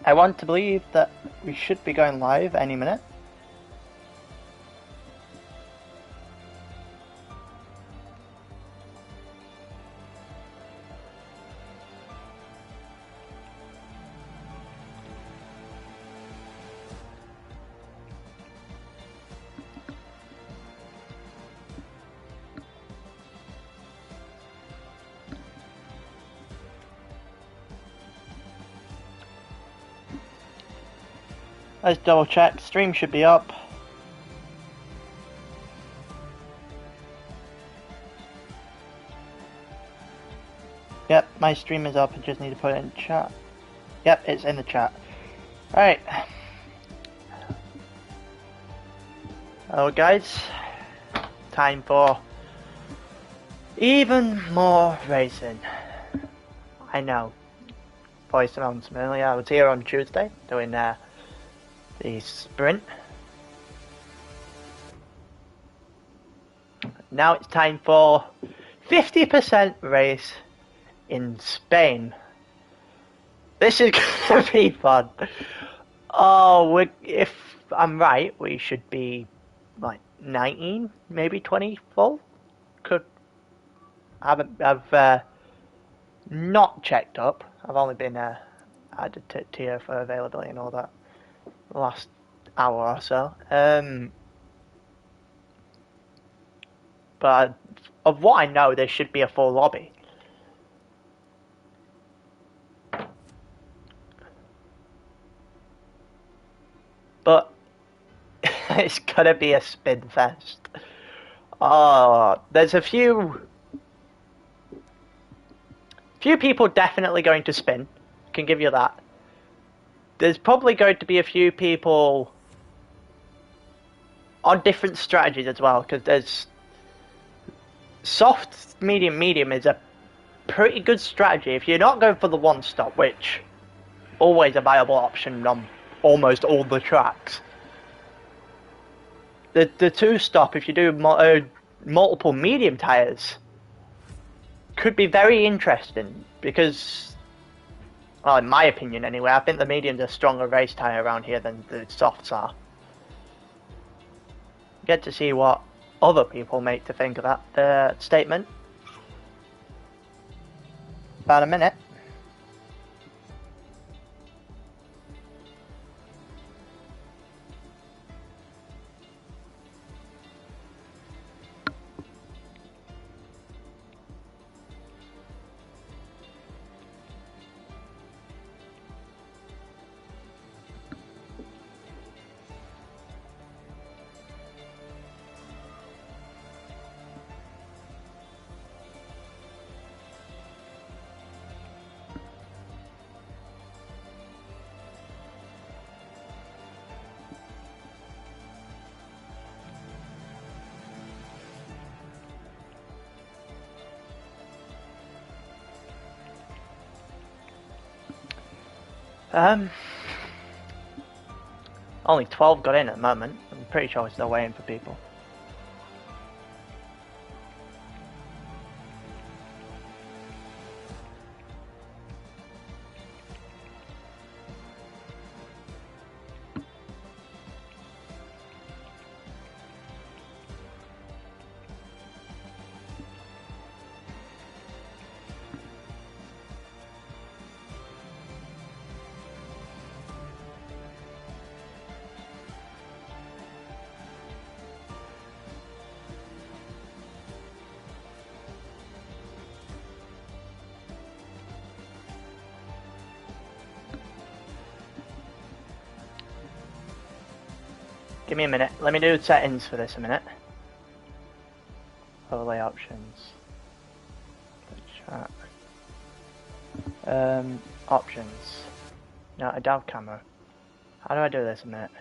I want to believe that we should be going live any minute. Let's double check. Stream should be up. Yep, my stream is up. I just need to put it in chat. Yep, it's in the chat. Alright. Hello guys. Time for even more racing. I know. Voice sounds familiar. I was here on Tuesday doing the sprint. Now it's time for 50% race in Spain. This is gonna be fun. Oh, if I'm right, we should be like 19, maybe 20 full. I've not checked up. I've only been added to tier for availability and all that the last hour or so. But of what I know, there should be a full lobby. But it's gonna be a spin fest. Oh, there's a few people definitely going to spin. Can give you that. There's probably going to be a few people on different strategies as well, because there's soft, medium is a pretty good strategy if you're not going for the one stop, which always a viable option on almost all the tracks. The two stop, if you do multiple medium tires, could be very interesting because, well, in my opinion anyway, I think the medium's a stronger race tire around here than the softs are. Get to see what other people make to think of that statement. About a minute. Only 12 got in at the moment. I'm pretty sure we're still waiting for people. Give me a minute. Let me do settings for this a minute. Overlay options. Chat. Options. No, a DAV camera. How do I do this a minute?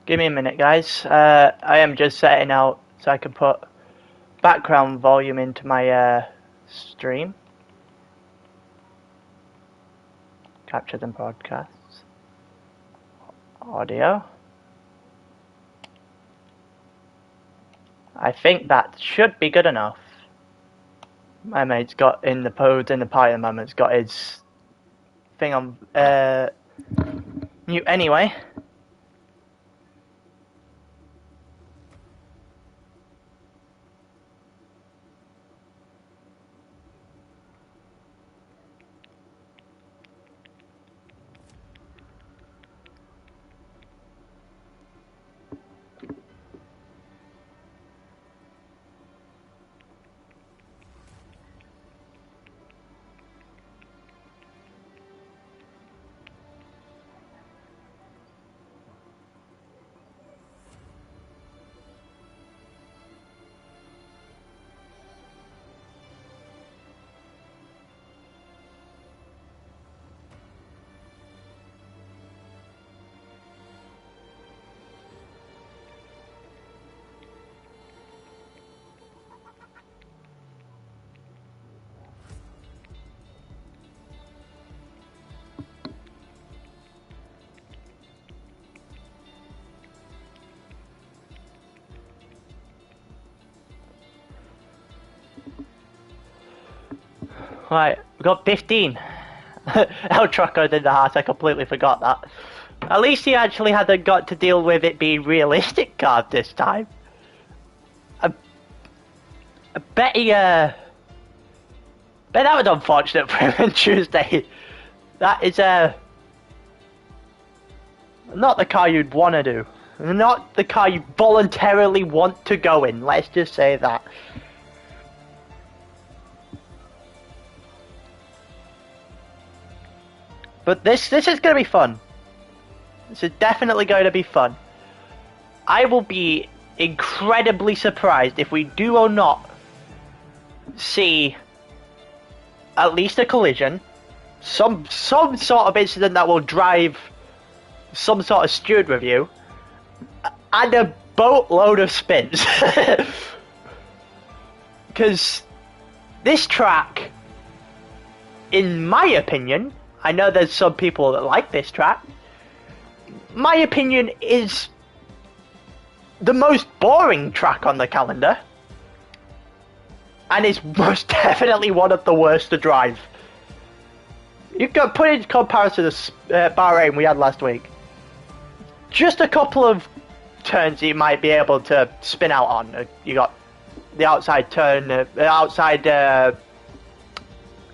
Give me a minute, guys. I am just setting out so I can put background volume into my stream. Capture and broadcasts. Audio. I think that should be good enough. My mate's got in the party at the moment, got his thing on mute anyway. Right, we got 15. El Trucker did the heart, I completely forgot that. At least he actually hadn't got to deal with it being realistic card this time. I bet he, bet that was unfortunate for him on Tuesday. That is, not the car you'd want to do. Not the car you voluntarily want to go in, let's just say that. But this is going to be fun. This is definitely going to be fun. I will be incredibly surprised if we do or not see at least a collision, some sort of incident that will drive some sort of steward review, and a boatload of spins. Because this track, in my opinion, I know there's some people that like this track, my opinion is the most boring track on the calendar, and is most definitely one of the worst to drive. You can put it in comparison to Bahrain we had last week. Just a couple of turns you might be able to spin out on. You got the outside turn, the outside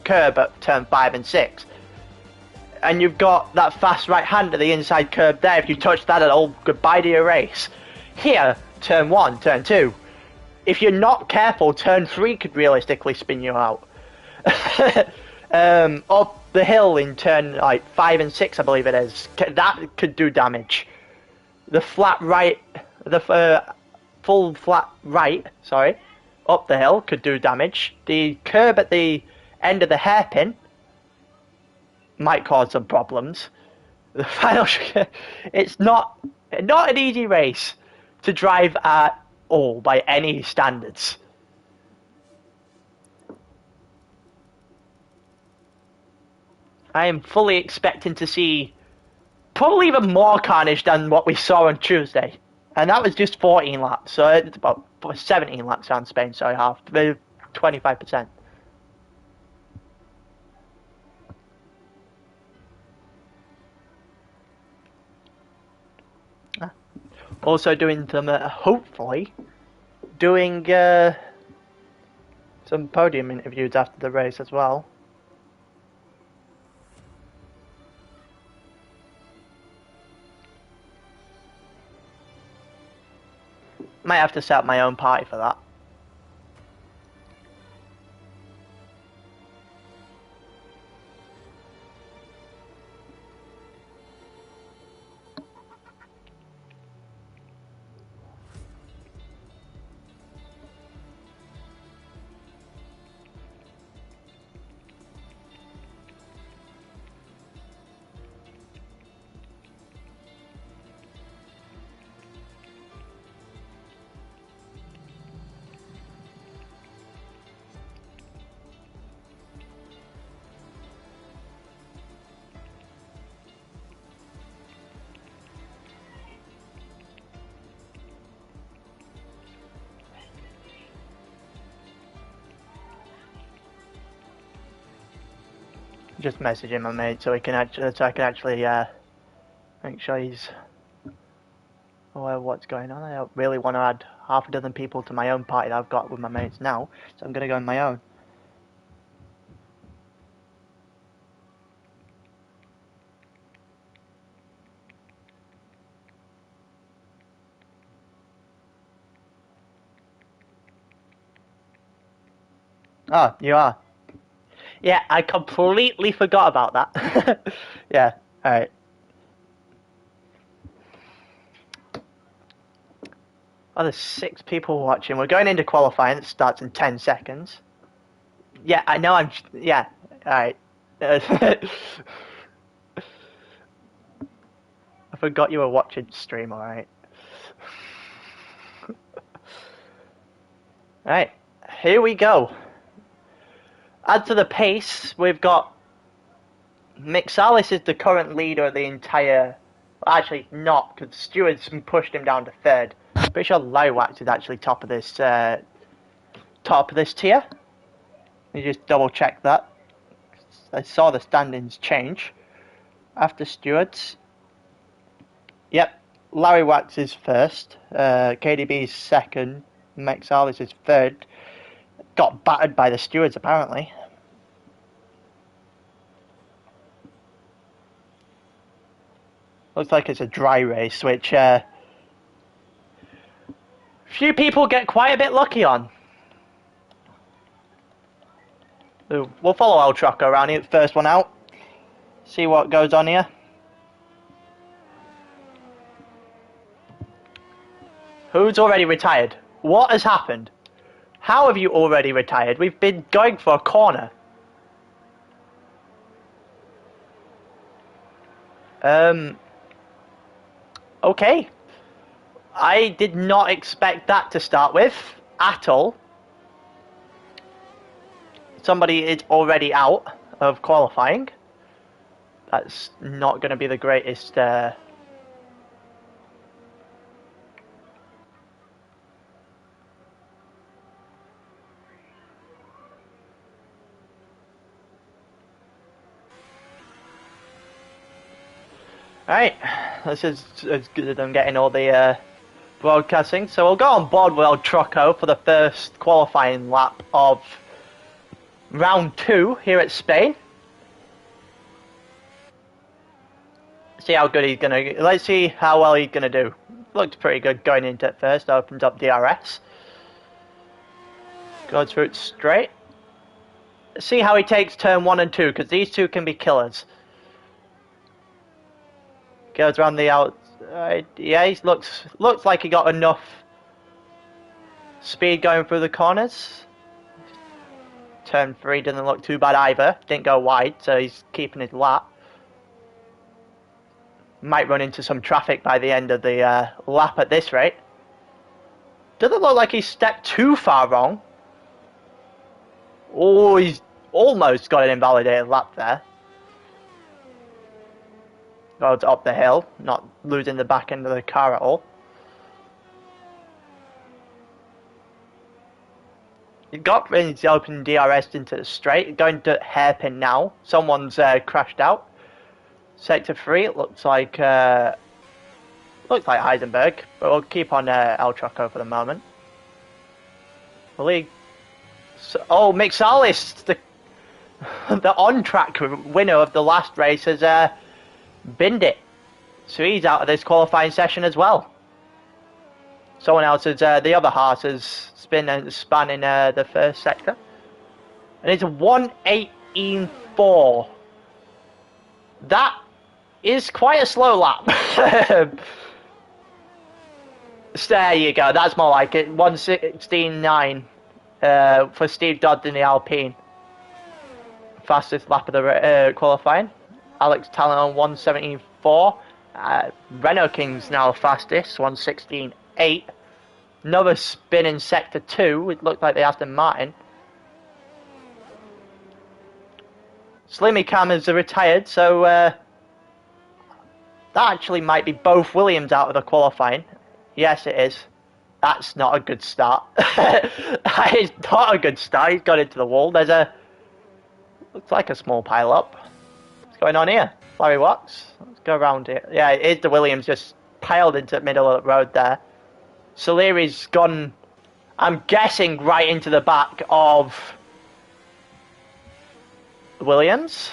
curb at turn 5 and 6. And you've got that fast right hand to the inside curb there. If you touch that at all, goodbye to your race. Here, turn 1, turn 2. If you're not careful, turn 3 could realistically spin you out. Up the hill in turn like 5 and 6, I believe it is. That could do damage. The flat right, the full flat right, sorry, up the hill could do damage. The curb at the end of the hairpin might cause some problems. The final, it's not an easy race to drive at all by any standards. I am fully expecting to see probably even more carnage than what we saw on Tuesday, and that was just 14 laps. So it's about 17 laps on Spain. Sorry, half 25%. Also doing some, hopefully, doing some podium interviews after the race as well. Might have to set up my own party for that. just messaging my mate so I can actually make sure he's aware of what's going on. I don't really want to add half a dozen people to my own party that I've got with my mates now, so I'm gonna go on my own. Oh, you are? Yeah, I completely forgot about that. Yeah, alright. Oh, there's 6 people watching. We're going into qualifying. It starts in 10 seconds. Yeah, I know yeah, alright. I forgot you were watching stream, alright. Alright, here we go. Add to the pace, we've got Mixalis is the current leader of the entire... Well, actually, not, because Stewart's pushed him down to 3rd. Pretty sure Lywax is actually top of this tier. Let me just double check that. I saw the standings change. After Stewart's... Yep, Larry Wax is 1st, KDB is 2nd, Mixalis is 3rd. Got battered by the stewards apparently. Looks like it's a dry race, which few people get quite a bit lucky on. So we'll follow El Troco around here, first one out. See what goes on here. Who's already retired? What has happened? How have you already retired? We've been going for a corner. Okay. I did not expect that to start with, at all. Somebody is already out of qualifying. That's not going to be the greatest... Alright, this is as good as I'm getting all the broadcasting. So we'll go on board with El Troco for the first qualifying lap of round 2 here at Spain. See how good he's gonna... Let's see how well he's gonna do. Looked pretty good going into it first. Opened up DRS. Goes through it straight. See how he takes turn 1 and 2, because these two can be killers. Goes around the outside. Yeah, he looks like he got enough speed going through the corners. Turn 3 doesn't look too bad either. Didn't go wide, so he's keeping his lap. Might run into some traffic by the end of the lap at this rate. Doesn't look like he stepped too far wrong. Oh, he's almost got an invalidated lap there. Goes up the hill, not losing the back end of the car at all. He got his open DRS into the straight, going to hairpin now. Someone's crashed out. Sector 3, it looks like Heisenberg, but we'll keep on El Troco for the moment. Oh, Mixalis, the on-track winner of the last race, has binned it. So he's out of this qualifying session as well. Someone else has, the other horse has spun in the first sector. And it's a 1:18.4. That is quite a slow lap. There you go, that's more like it. 1:16.9 for Steve Dodd in the Alpine. Fastest lap of the qualifying. Alex Talent on 1:17.4. Renault King's now fastest, 1:16.8. Another spin in Sector 2. It looked like the Aston Martin. Slimmy Cam is retired, so that actually might be both Williams out of the qualifying. Yes, it is. That's not a good start. That is not a good start. He's got into the wall. There's looks like a small pile up. going on here? Larry Watts? Let's go around here. Yeah, it is the Williams just piled into the middle of the road there. Soleri's gone, I'm guessing, right into the back of the Williams.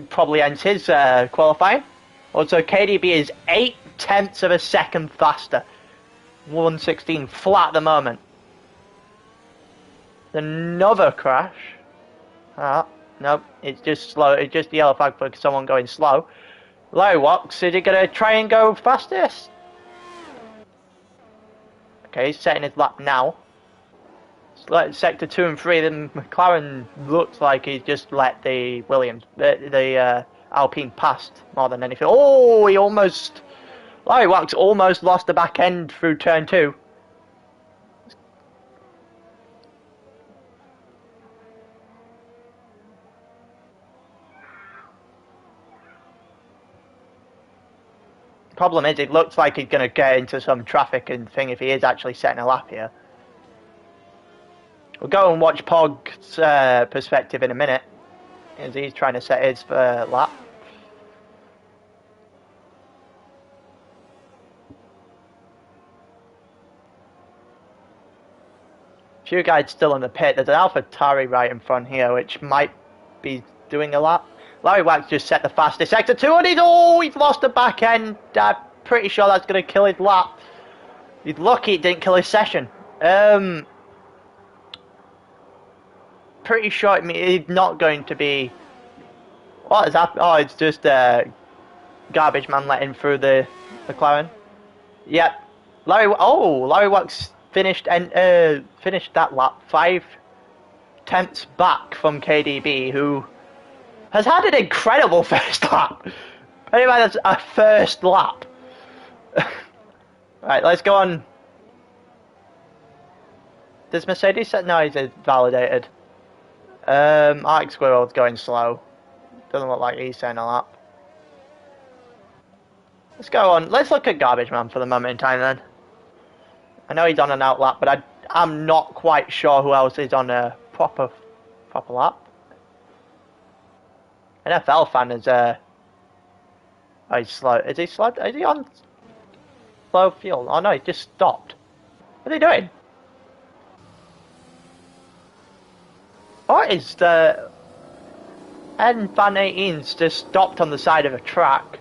Probably ends his qualifying. Also, KDB is 0.8 of a second faster. 116 flat at the moment. Another crash. Nope, it's just slow. It's just the yellow flag for someone going slow. Larry Watts, is he going to try and go fastest? Okay, he's setting his lap now. Sector 2 and 3, then McLaren looks like he's just let the Williams, the Alpine past more than anything. Oh, Larry Watts almost lost the back end through turn 2. Problem is, it looks like he's going to get into some traffic and thing if he is actually setting a lap here. We'll go and watch Pog's perspective in a minute, as he's trying to set his lap. Few guys still in the pit. There's an AlphaTauri right in front here, which might be doing a lap. Larry Wax just set the fastest. Sector 2, and he's lost the back end. I'm pretty sure that's going to kill his lap. He's lucky it didn't kill his session. Pretty sure it's not going to be... What is happening? Oh, it's just garbage man letting through the McLaren. Yep. Larry Wax finished that lap 0.5 back from KDB, who has had an incredible first lap. Pretty much a first lap. Right, let's go on. Does Mercedes set? No, he's validated. Arctic Squirrel's going slow. Doesn't look like he's setting a lap. Let's go on. Let's look at Garbage Man for the moment in time then. I know he's on an out lap, but I'm not quite sure who else is on a proper lap. NFL fan is oh, he's slow. Is he slow? Is he on slow fuel? Oh no, he just stopped. What are they doing? What is the N Van 18's just stopped on the side of a track?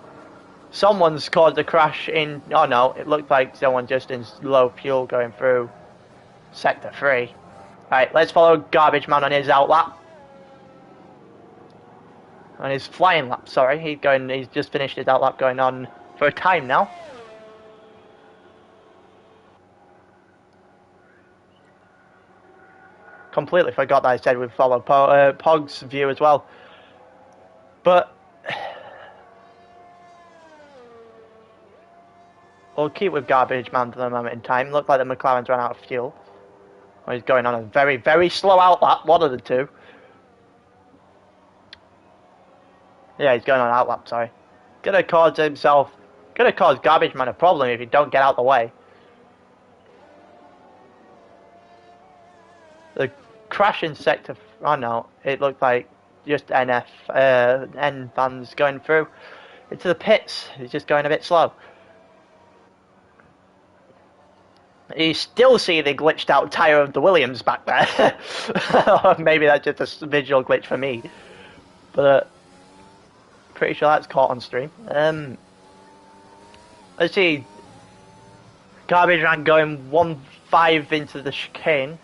Someone's caused a crash in... Oh no, it looked like someone just in low fuel going through Sector 3. Right, let's follow Garbage Man on his out lap. On his flying lap, sorry. He's just finished his out lap going on for a time now. Completely forgot that I said we'd follow Pog's view as well. But... we'll keep with Garbage Man for the moment in time. Looks like the McLaren's run out of fuel. Or he's going on a very, very slow out lap. One of the two. Yeah, he's going on out lap, sorry. Gonna cause Garbage Man a problem if you don't get out the way. The crash in sector... Oh no, it looked like just N fans going through into the pits. He's just going a bit slow. You still see the glitched out tyre of the Williams back there. Or maybe that's just a visual glitch for me. But pretty sure that's caught on stream. Let's see. Garbage Man going 1.5 into the chicane.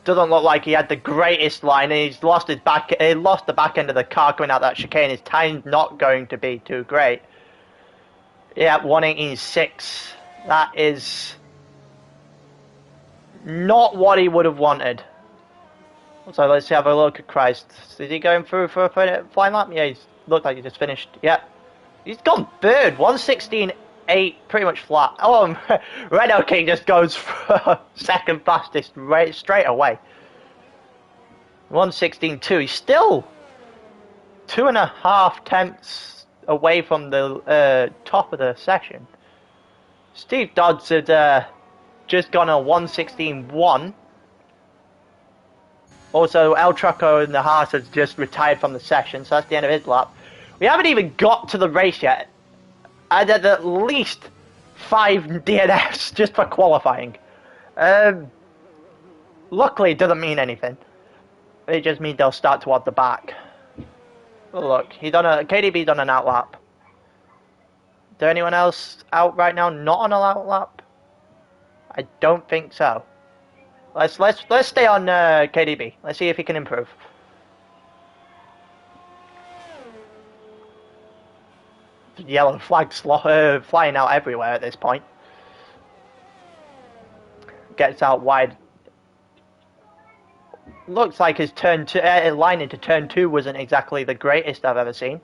Doesn't look like he had the greatest line, and he's lost his back. He lost the back end of the car coming out that chicane. His time's not going to be too great. Yeah, 1:18.6. That is not what he would have wanted. So let's have a look at Christ. Is he going through for a flying lap? Yeah, he's looked like he just finished. Yeah, he's gone third. 1:16.8, pretty much flat. Oh, Renault King just goes for second fastest right straight away. 1:16.2. He's still 2.5 tenths away from the top of the session. Steve Dodds had just gone a 1:16.1. Also, El Trucco and the Haas has just retired from the session, so that's the end of his lap. We haven't even got to the race yet. I did at least 5 DNFs just for qualifying. Luckily, it doesn't mean anything. It just means they'll start toward the back. Oh, look, KDB done an outlap. Is there anyone else out right now not on an outlap? I don't think so. Let's stay on KDB. Let's see if he can improve. Yellow flags flying out everywhere at this point. Gets out wide. Looks like his line into turn 2 wasn't exactly the greatest I've ever seen.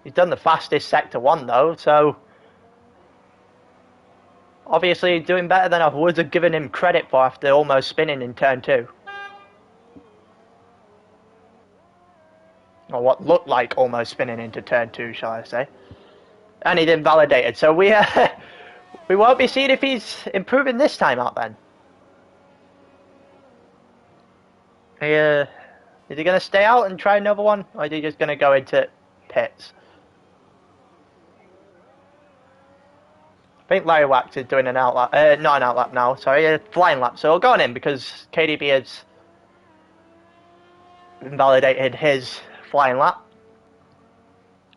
He's done the fastest sector 1 though, so obviously he's doing better than I would have given him credit for after almost spinning in turn 2. Or what looked like almost spinning into turn 2, shall I say. And he's invalidated, so we won't be seeing if he's improving this time out then. Is he going to stay out and try another one? Or is he just going to go into pits? I think Larry Wax is doing an outlap. Not an outlap now, sorry, a flying lap. So we'll go on in because KDB has invalidated his flying lap.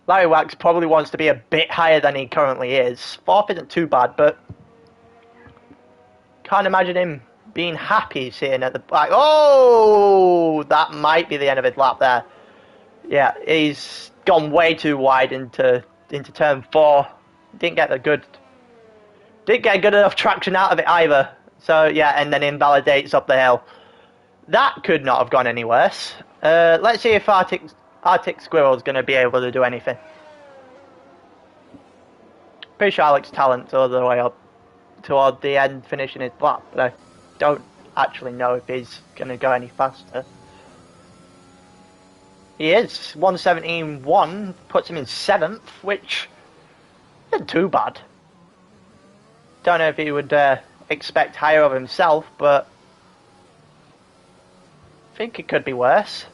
Larry Wax probably wants to be a bit higher than he currently is. 4th isn't too bad, but can't imagine him being happy sitting at the back. Oh, that might be the end of his lap there. Yeah, he's gone way too wide into turn 4. Didn't get good enough traction out of it either. So yeah, and then invalidates up the hill. That could not have gone any worse. Let's see if Arctic Squirrel's going to be able to do anything. Pretty sure Alex Talent's all the way up toward the end, finishing his lap, but I don't actually know if he's going to go any faster. He is. 1:17.1 puts him in 7th, which isn't too bad. Don't know if he would expect higher of himself, but I think it could be worse.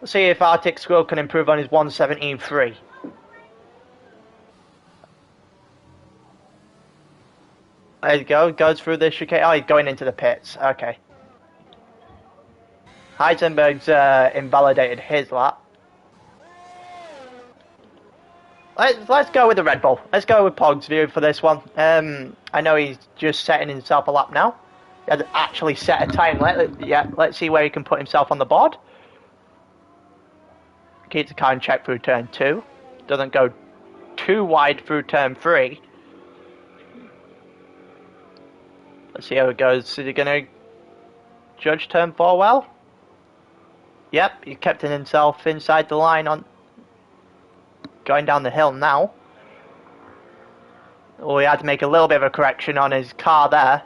Let's see if Arctic Squirrel can improve on his 1:17.3. There you go, goes through the chicane. Oh, he's going into the pits. Okay. Heisenberg's invalidated his lap. Let's go with the Red Bull. Let's go with Pog's view for this one. I know he's just setting himself a lap now. He hasn't actually set a time. Let's see where he can put himself on the board. Keeps the car in check through turn 2. Doesn't go too wide through turn 3. Let's see how it goes. Is he going to judge turn 4 well? Yep, he kept himself inside the line on going down the hill now. Oh, he had to make a little bit of a correction on his car there.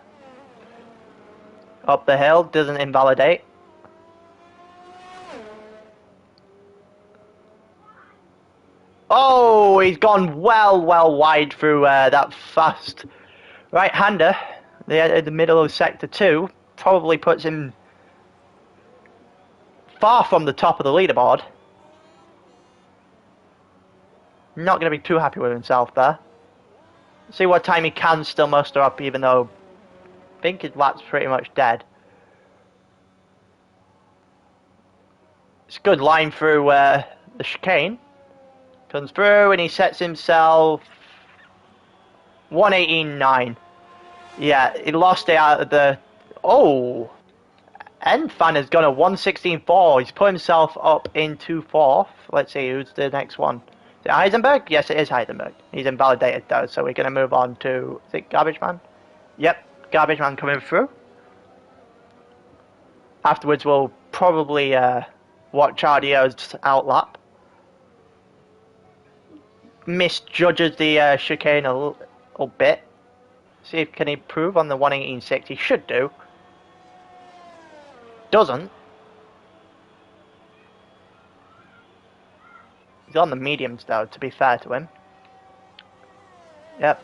Up the hill, doesn't invalidate. Oh, he's gone well wide through that fast right-hander. The middle of sector 2 probably puts him far from the top of the leaderboard. Not going to be too happy with himself there. See what time he can still muster up, even though I think his lap's pretty much dead. It's a good line through the chicane. Comes through and he sets himself 1:18.9. Yeah, he lost it out of the... Oh! Enfan has gone a 1:16.4. He's put himself up into 4th. Let's see, who's the next one? Is it Heisenberg? Yes, it is Heisenberg. He's invalidated though, so we're going to move on to... Is it Garbage Man? Yep, Garbage Man coming through. Afterwards, we'll probably watch RDO's outlap. Misjudges the chicane a little bit. See if can he improve on the 1:18.6. He should do. Doesn't. He's on the mediums though, to be fair to him. Yep.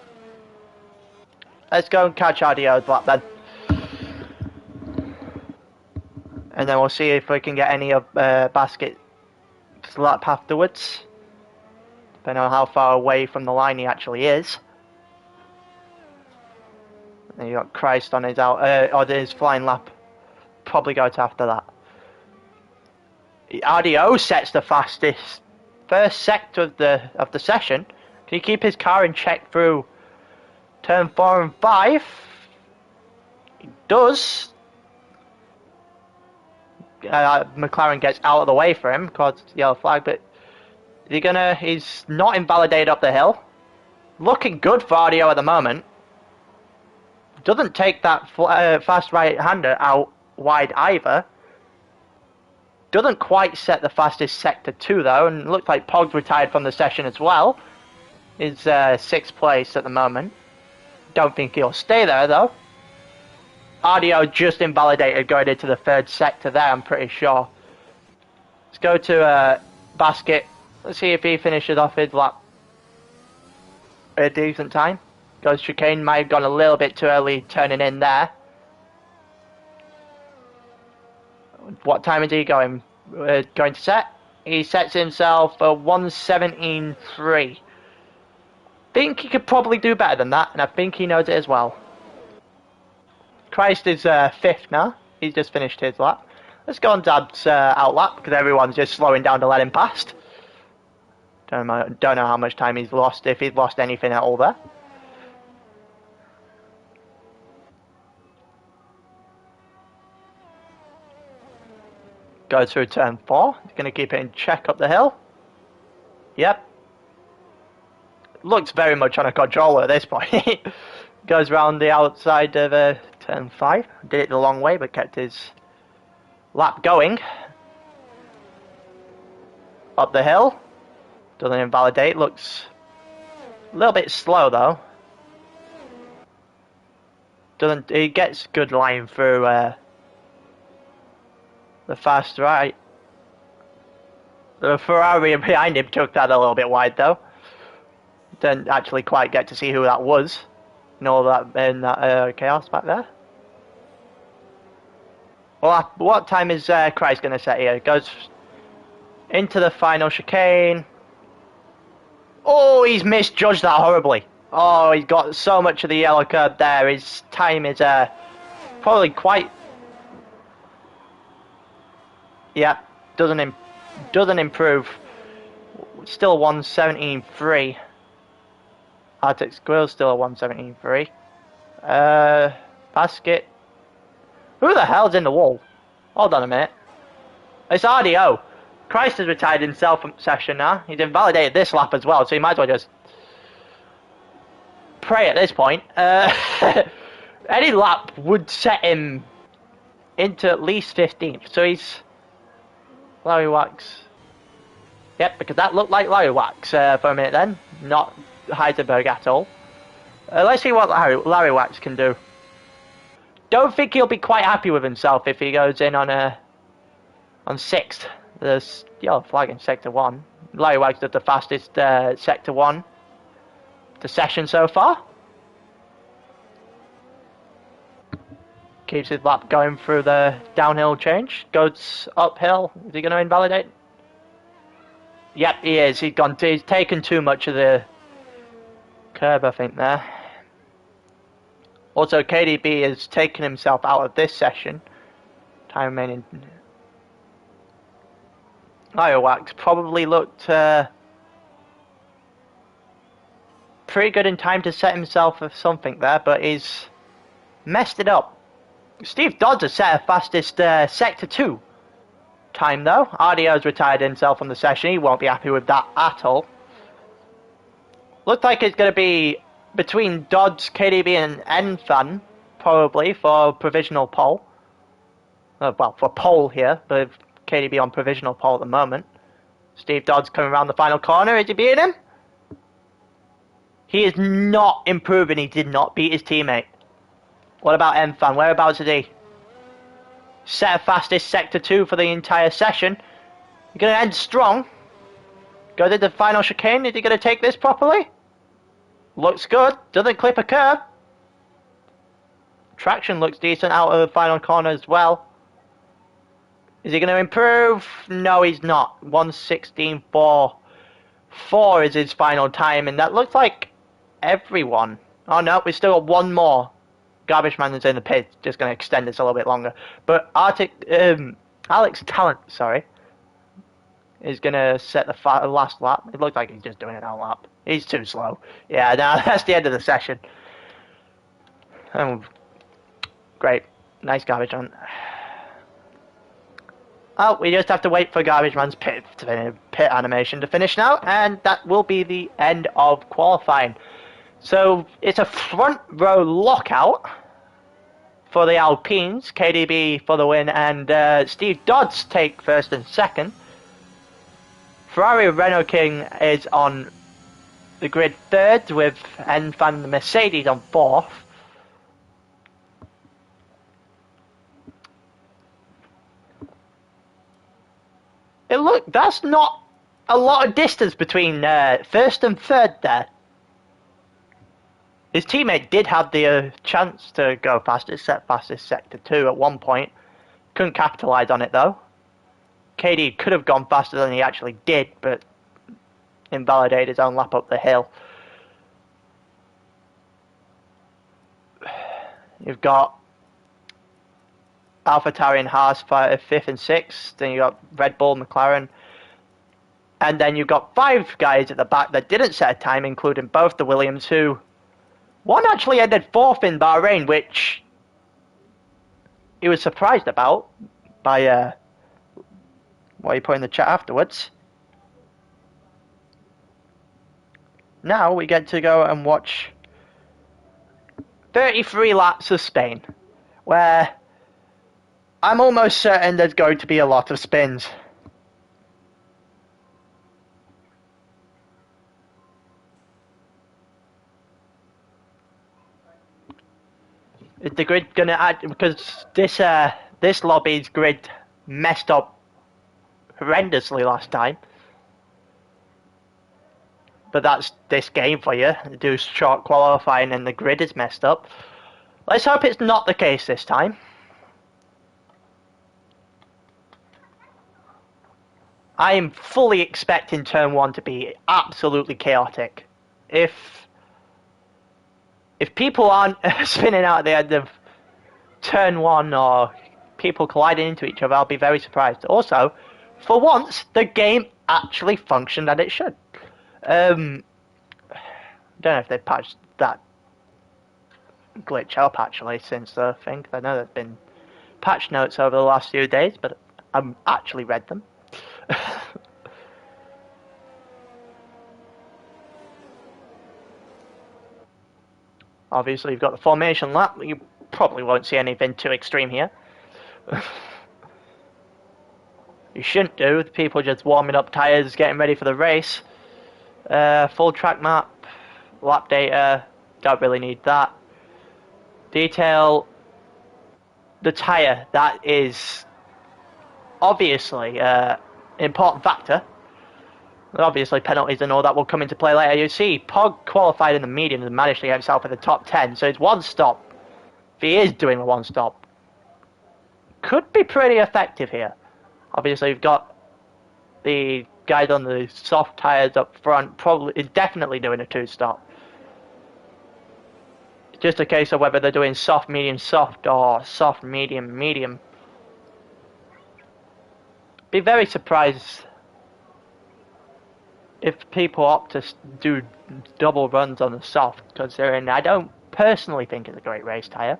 let's go and catch Audio's lap then. And then we'll see if we can get any of Basket's lap afterwards. Depending on how far away from the line he actually is. And you got Christ on his on his flying lap. Probably go to after that. Audio sets the fastest first sector of the session. Can he keep his car in check through turn 4 and 5? He does. McLaren gets out of the way for him, caught the yellow flag, but he's not invalidated up the hill. Looking good for Audio at the moment. Doesn't take that fast right-hander out wide either. Doesn't quite set the fastest sector 2 though, and looks like Pog's retired from the session as well. He's 6th place at the moment. Don't think he'll stay there though. Audio just invalidated going into the 3rd sector there, I'm pretty sure. Let's go to Basket. Let's see if he finishes off his lap a decent time. Goes chicane, might have gone a little bit too early turning in there. What time is he going to set? He sets himself a 1:17.3. Think he could probably do better than that, and I think he knows it as well. Christ is 5th now. He's just finished his lap. Let's go on Dad's out lap, because everyone's just slowing down to let him past. Don't know how much time he's lost, if he's lost anything at all there. Goes through turn 4. He's going to keep it in check up the hill. Yep. Looks very much on a controller at this point. Goes around the outside of turn 5. Did it the long way, but kept his lap going. Up the hill. Doesn't invalidate. Looks a little bit slow though. He gets good line through the fast right. The Ferrari behind him took that a little bit wide though. Didn't actually quite get to see who that was. And all that in that chaos back there. Well, what time is Christ going to set here? Goes into the final chicane. Oh, he's misjudged that horribly. Oh, he's got so much of the yellow curb there. His time is probably quite... Yeah, doesn't improve. Still 1:17.3. Arctic Squirrel's still a 1:17.3. Basket. Who the hell's in the wall? Hold on a minute. It's RDO. Christ has retired himself from session now. He's invalidated this lap as well, so he might as well just pray at this point. Any lap would set him into at least 15th. So he's Larry Wax. Yep, because that looked like Larry Wax for a minute then. Not Heisenberg at all. Let's see what Larry Wax can do. Don't think he'll be quite happy with himself if he goes in on 6th. There's yellow flag in sector 1. Larry Wax did the fastest sector 1 the session so far. Keeps his lap going through the downhill change. Goes uphill. Is he going to invalidate? Yep, he is. He's taken too much of the curb, I think, there. Also, KDB has taken himself out of this session. Time remaining. Wax probably looked pretty good in time to set himself for something there, but he's messed it up. Steve Dodds has set a fastest sector 2 time though. RDO's retired himself from the session. He won't be happy with that at all. Looks like it's going to be between Dodds, KDB and Enfan probably for provisional pole. Well, for pole here, but KDB on provisional pole at the moment. Steve Dodds coming around the final corner. Is he beating him? He is not improving. He did not beat his teammate. What about Enfan? Whereabouts is he? Set a fastest sector 2 for the entire session. You're going to end strong. Go to the final chicane. Is he going to take this properly? Looks good. Doesn't clip a curb. Traction looks decent out of the final corner as well. Is he going to improve? No, he's not. 1:16.4 is his final time, and that looks like everyone. Oh no, we still got one more. Garbage Man is in the pit, just going to extend this a little bit longer. But Alex Talent, sorry, is going to set the last lap. It looks like he's just doing it on lap. He's too slow. Yeah, no, that's the end of the session. Oh, great. Nice Garbage Man. Oh, we just have to wait for Garbage Man's pit animation to finish now, and that will be the end of qualifying. So it's a front row lockout for the Alpines. KDB for the win, and Steve Dodds take first and second. Ferrari Renault King is on the grid third, with Enfan Mercedes on fourth. Look, that's not a lot of distance between first and third there. His teammate did have the chance to go fastest, set fastest sector 2 at one point. Couldn't capitalise on it though. KD could have gone faster than he actually did, but invalidated his own lap up the hill. You've got AlphaTauri and Haas 5th and 6th, then you got Red Bull, McLaren, and then you've got 5 guys at the back that didn't set a time, including both the Williams, who one actually ended 4th in Bahrain, which he was surprised about by what he put in the chat afterwards. Now we get to go and watch 33 laps of Spain, where I'm almost certain there's going to be a lot of spins. Is the grid gonna add, because this lobby's grid messed up horrendously last time. But that's this game for you. You do short qualifying and the grid is messed up. Let's hope it's not the case this time. I am fully expecting turn 1 to be absolutely chaotic. If people aren't spinning out at the end of turn 1 or people colliding into each other, I'll be very surprised. Also, for once, the game actually functioned as it should. I don't know if they patched that glitch up actually since the thing. I know there's been patch notes over the last few days, but I've actually read them. Obviously, you've got the formation lap. You probably won't see anything too extreme here. You shouldn't do. People just warming up tyres, getting ready for the race. Full track map, lap data, don't really need that. Detail the tyre, that is obviously an important factor. Obviously penalties and all that will come into play later. You see, Pog qualified in the medium and managed to get himself in the top 10, so it's one stop. If he is doing a one stop, could be pretty effective here. Obviously you've got the guys on the soft tyres up front, probably is definitely doing a 2-stop. It's just a case of whether they're doing soft, medium, soft, or soft, medium, medium. Be very surprised if people opt to do double runs on the soft, considering I don't personally think it's a great race tyre.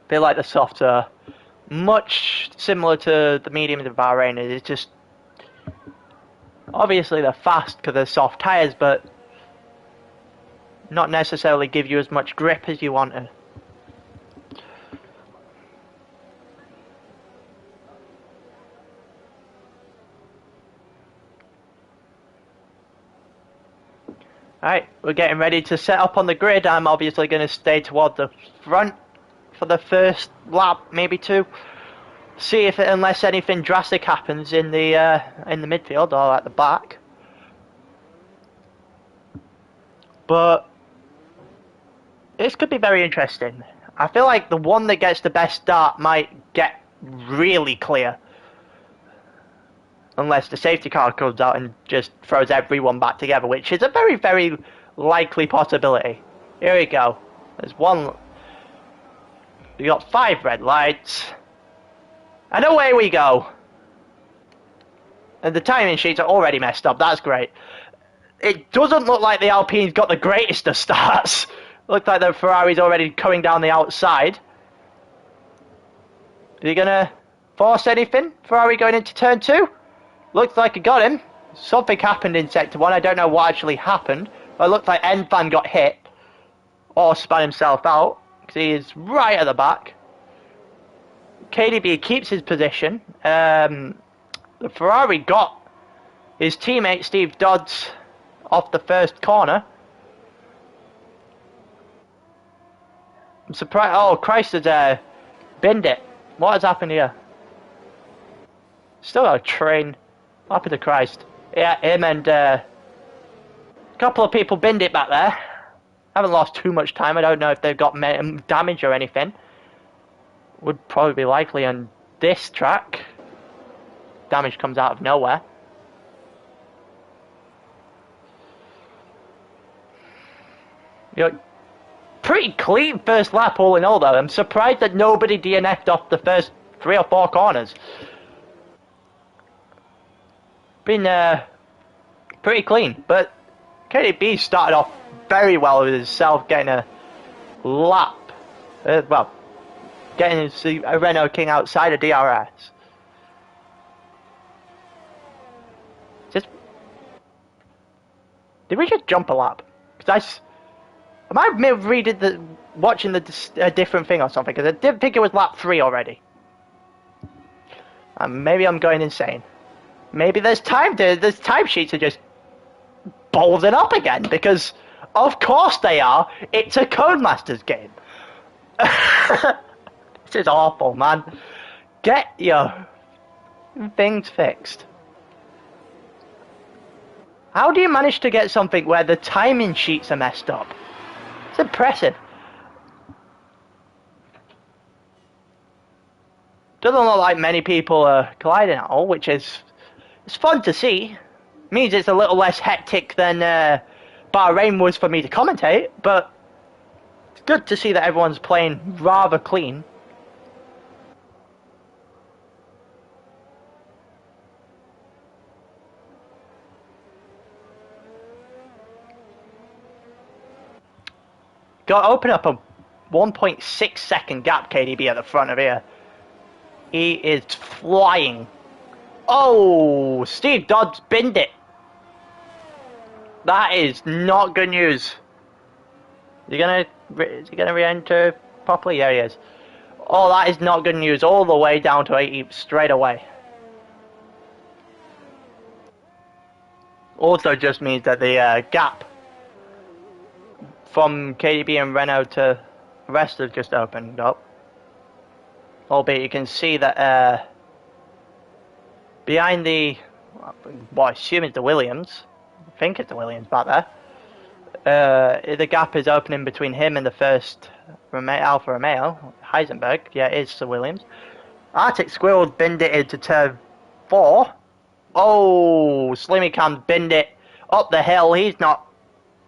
I feel like the softs are much similar to the medium and the Bahrain. It's just obviously they're fast because they're soft tyres, but not necessarily give you as much grip as you want to. Alright, we're getting ready to set up on the grid. I'm obviously going to stay toward the front for the first lap, maybe 2. See if unless anything drastic happens in the midfield or at the back. But this could be very interesting. I feel like the one that gets the best start might get really clear. Unless the safety car comes out and just throws everyone back together, which is a very, very likely possibility. Here we go. There's one. We got 5 red lights. And away we go. And the timing sheets are already messed up. That's great. It doesn't look like the Alpine's got the greatest of starts. Looks like the Ferrari's already coming down the outside. Are you going to force anything? Ferrari going into turn 2? Looks like it got him. Something happened in sector 1. I don't know what actually happened. But it looks like Enfan got hit. Or spun himself out. Because he is right at the back. KDB keeps his position. The Ferrari got his teammate Steve Dodds off the first corner. I'm surprised. Oh, Christ has binned it. What has happened here? Still got a train. What happened to Christ? Yeah, him and a couple of people binned it back there. Haven't lost too much time. I don't know if they've got damage or anything. Would probably be likely on this track. Damage comes out of nowhere. You know, pretty clean first lap all in all though. I'm surprised that nobody DNF'd off the first 3 or 4 corners. Been pretty clean, but KDB started off very well with himself, getting a lap. Well, getting a Renault King outside of DRS. Did we just jump a lap? Because am I watching a different thing or something? Because I didn't think it was lap 3 already. Maybe I'm going insane. Maybe there's timesheets are just ballsing up again, because of course they are. It's a Codemasters game. This is awful, man. Get your things fixed. How do you manage to get something where the timing sheets are messed up? It's impressive. Doesn't look like many people are colliding at all, which is it's fun to see. Means it's a little less hectic than Bahrain was for me to commentate, but it's good to see that everyone's playing rather clean. Got to open up a 1.6 second gap, KDB at the front of here. He is flying. Oh, Steve Dodds binned it. That is not good news. Is he gonna re-enter properly? Yeah, he is. Oh, that is not good news. All the way down to 80 straight away. Also just means that the gap from KDB and Renault to the rest have just opened up. Albeit you can see that behind what I assume is the Williams, I think it's the Williams back there, the gap is opening between him and the first Alfa Romeo, Heisenberg. Yeah, it is the Williams. Arctic Squirrel binned it into turn 4. Oh, Slimmy Cam binned it up the hill. He's not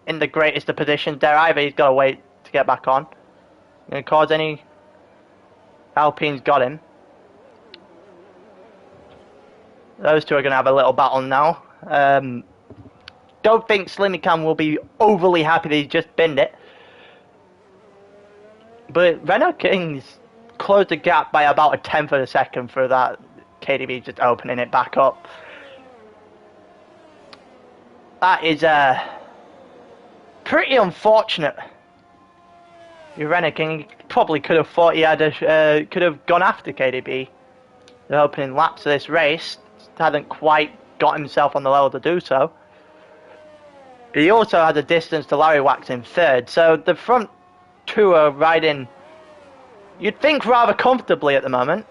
in the greatest of positions there either. He's got to wait to get back on. Gonna cause any... Alpine's got him. Those two are going to have a little battle now. Don't think Slimmy Cam will be overly happy that he's just binned it. But Renault Kings closed the gap by about 1/10 of a second for that. KDB just opening it back up. That is pretty unfortunate. Your Renault King probably could have thought he had could have gone after KDB. The opening laps of this race hadn't quite got himself on the level to do so. He also had a distance to Larry Wax in third, so the front two are riding, you'd think, rather comfortably at the moment.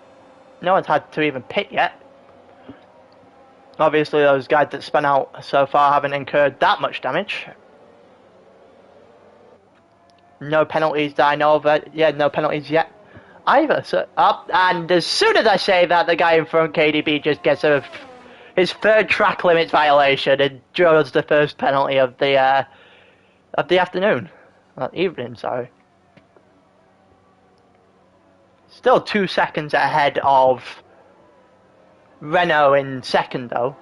No one's had to even pit yet. Obviously those guys that spun out so far haven't incurred that much damage. No penalties that I know of. Yeah, no penalties yet either. So up, and as soon as I say that, the guy in front, KDB, just gets his third track limits violation and draws the first penalty of the afternoon, evening. Sorry. Still 2 seconds ahead of Renault in second, though.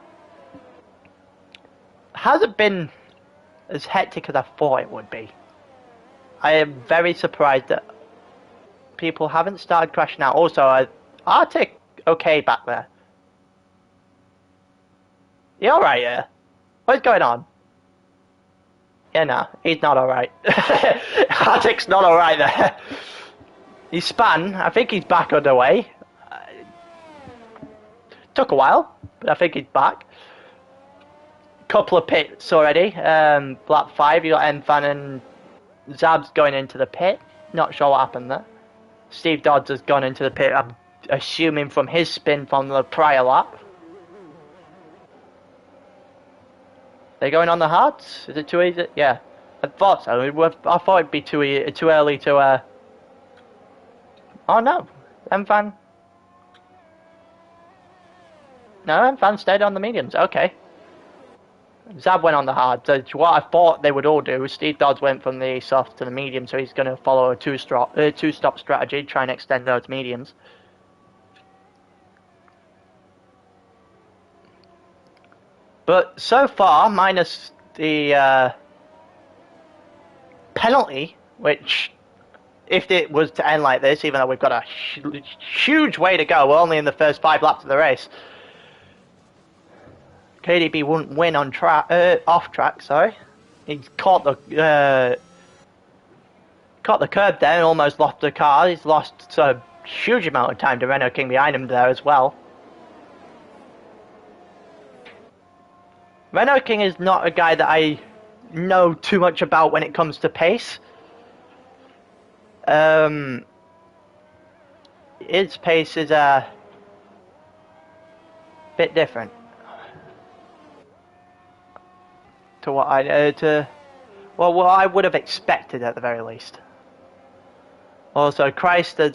Hasn't been as hectic as I thought it would be. I am very surprised that people haven't started crashing out. Also, Arctic okay back there. You alright here? What's going on? Yeah, no, he's not alright. Arctic's not alright there. He span. I think he's back underway. Took a while, but I think he's back. Couple of pits already. Lap 5, you got Enfan and Zab's going into the pit. Not sure what happened there. Steve Dodds has gone into the pit, I'm assuming from his spin from the prior lap. They're going on the hards? Is it too easy? Yeah, I thought so. I thought it'd be too early to. Oh no, Enfan. No, Enfan stayed on the mediums. Okay. Zab went on the hard. So what I thought they would all do. Steve Dodds went from the soft to the medium, so he's going to follow a two-stop strategy, try and extend those mediums. But so far, minus the penalty, which if it was to end like this, even though we've got a huge way to go, we're only in the first 5 laps of the race. KDB wouldn't win on off track. Sorry, he's caught the curb there and almost lost the car. He's lost a huge amount of time to Renault King behind him there as well. Renault King is not a guy that I know too much about when it comes to pace. His pace is a bit different to what what I would have expected at the very least. Also, Christ has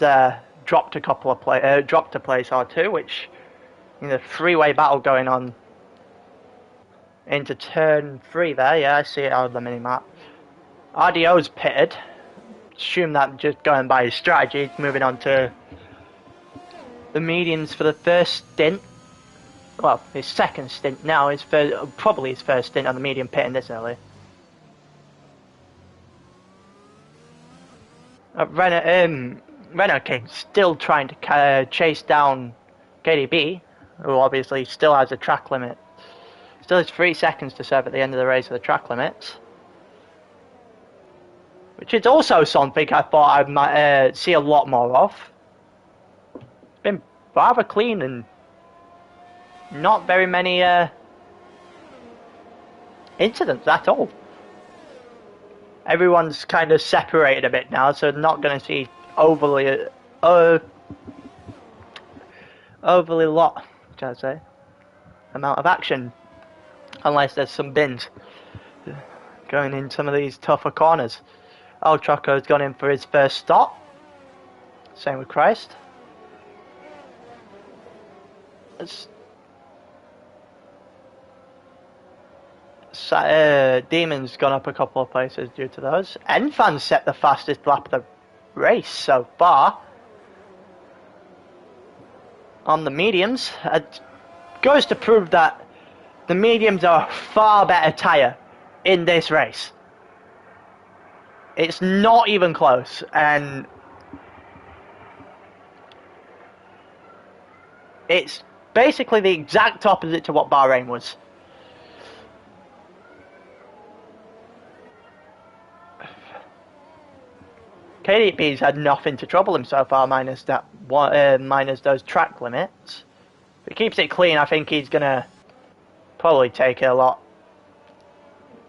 dropped a place or two, which in the three-way battle going on into turn 3 there. Yeah, I see it on the mini-map. RDO's pitted. Assume that just going by his strategy, he's moving on to the mediums for the first stint. Well, his second stint now, probably his first stint on the medium pitting this early. Renault King still trying to chase down KDB, who obviously still has a track limit. Still has 3 seconds to serve at the end of the race of the track limits. Which is also something I thought I might see a lot more of. It's been rather clean and not very many incidents at all. Everyone's kind of separated a bit now, so not going to see overly lot, should I say, amount of action, unless there's some bins going in some of these tougher corners. El Choco's gone in for his first stop. Same with Christ. Demon's gone up a couple of places due to those. Enfan set the fastest lap of the race so far. On the mediums, it goes to prove that the mediums are a far better tyre in this race. It's not even close, and it's basically the exact opposite to what Bahrain was. KDP's had nothing to trouble him so far, minus those track limits. If he keeps it clean, I think he's gonna probably take a lot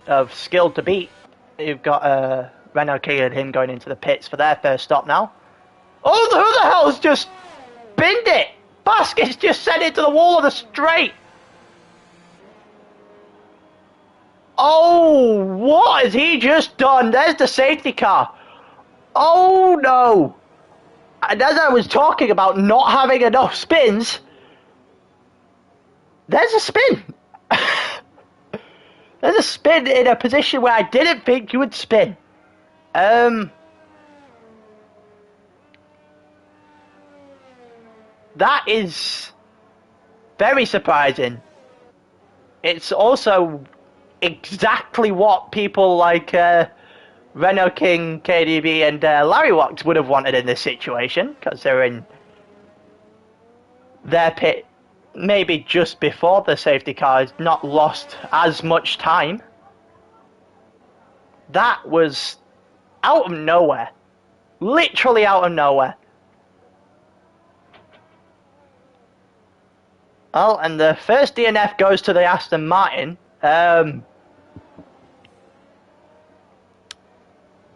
of skill to beat. You've got Renault King and him going into the pits for their first stop now. Oh, who the hell's just binned it? Basket's just sent it to the wall of the straight. Oh, what has he just done? There's the safety car. Oh no! And as I was talking about not having enough spins, there's a spin. There's a spin in a position where I didn't think you would spin. That is very surprising. It's also exactly what people like Renault King, KDB, and Larry Wax would have wanted in this situation, because they're in their pit maybe just before the safety car has not lost as much time. That was out of nowhere. Literally out of nowhere. Well, and the first DNF goes to the Aston Martin. I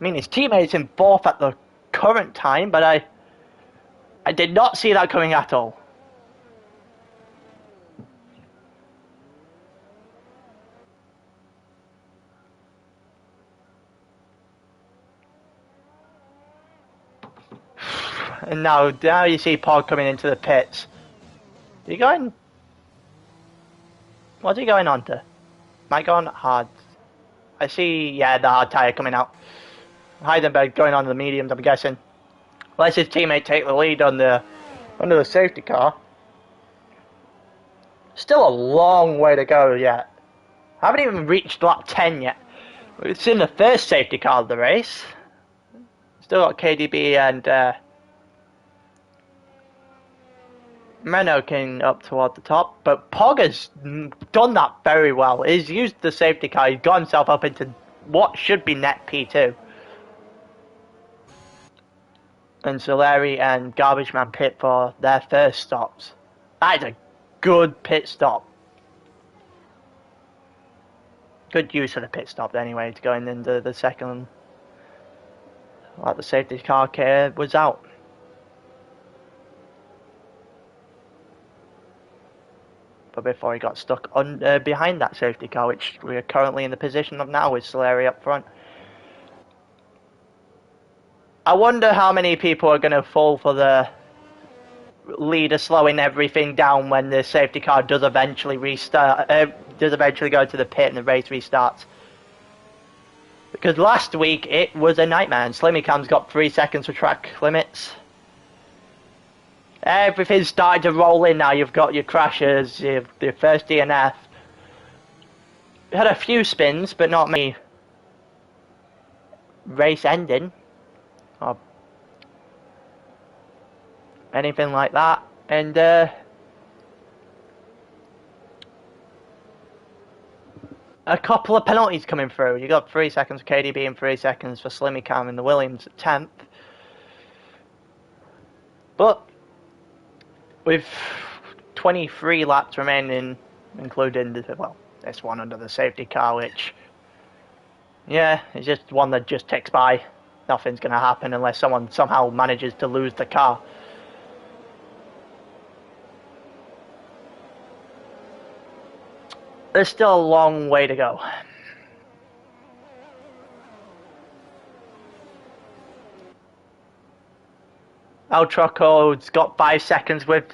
mean, his teammate's in fourth at the current time, but I did not see that coming at all. And now you see Paul coming into the pits. Are you going? What's he going on to? Am I going hard? I see, yeah, the hard tyre coming out. Heidenberg going on the mediums, I'm guessing. Lets his teammate take the lead on under the safety car. Still a long way to go yet. Haven't even reached lap 10 yet. It's in the first safety car of the race. Still got KDB and Renault King up toward the top, but Pog has done that very well. He's used the safety car, he's got himself up into what should be net P2. And Soleri and Garbage Man pit for their first stops. That is a good pit stop. Good use of the pit stop anyway, to go into the second, like the safety car was out. But before he got stuck behind that safety car, which we are currently in the position of now with Soleri up front. I wonder how many people are going to fall for the leader slowing everything down when the safety car does eventually restart, does eventually go to the pit and the race restarts. Because last week it was a nightmare, and Slimmy Cam's got 3 seconds for track limits. Everything's starting to roll in now. You've got your crashes, your first DNF. We had a few spins, but not many race ending or anything like that. And a couple of penalties coming through. You got 3 seconds for KDB and 3 seconds for Slimmy Cam in the Williams at 10th. But with 23 laps remaining, including this one under the safety car, which, yeah, it's just one that just ticks by. Nothing's going to happen unless someone somehow manages to lose the car. There's still a long way to go. El Troco's got 5 seconds with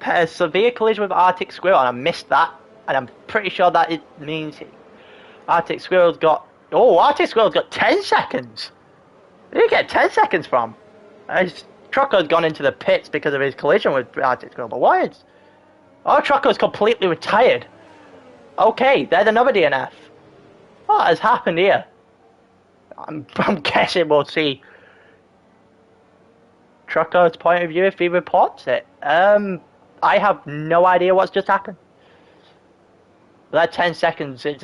a severe collision with Arctic Squirrel, and I missed that. And I'm pretty sure that it means Arctic Squirrel's got... Oh, Arctic Squirrel's got 10 seconds! Where did he get 10 seconds from? Troco's gone into the pits because of his collision with Arctic Squirrel, but why is... Oh, Troco's completely retired. Okay, there's another DNF. What has happened here? I'm guessing we'll see Troco's point of view if he reports it. I have no idea what's just happened. That 10 seconds, it's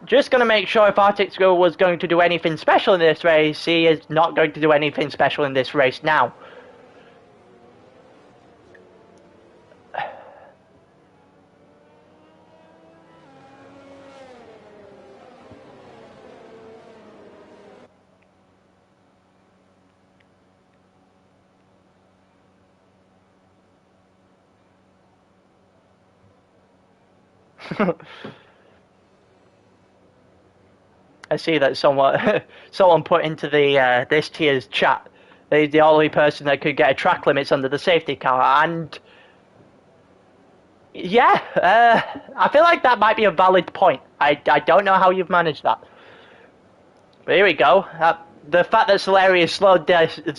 just going to make sure if Arctic Squirrel was going to do anything special in this race, he is not going to do anything special in this race now. I see that someone put into the this tier's chat. He's the only person that could get a track limits under the safety car, and yeah, I feel like that might be a valid point. I don't know how you've managed that, but here we go. The fact that Solari has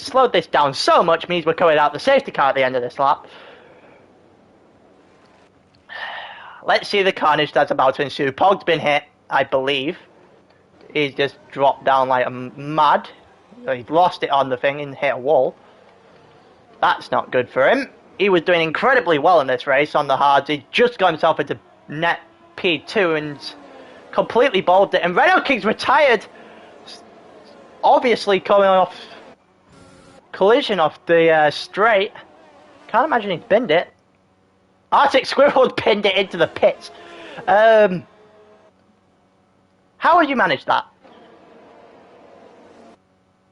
slowed this down so much means we're coming out the safety car at the end of this lap. Let's see the carnage that's about to ensue. Pog's been hit, I believe. He's just dropped down like a mad. He's lost it on the thing and hit a wall. That's not good for him. He was doing incredibly well in this race on the hards. He just got himself into net P2 and completely bowled it. And Renault King's retired. Obviously coming off collision off the straight. Can't imagine he's binned it. Arctic Squirrel pinned it into the pits. How would you manage that?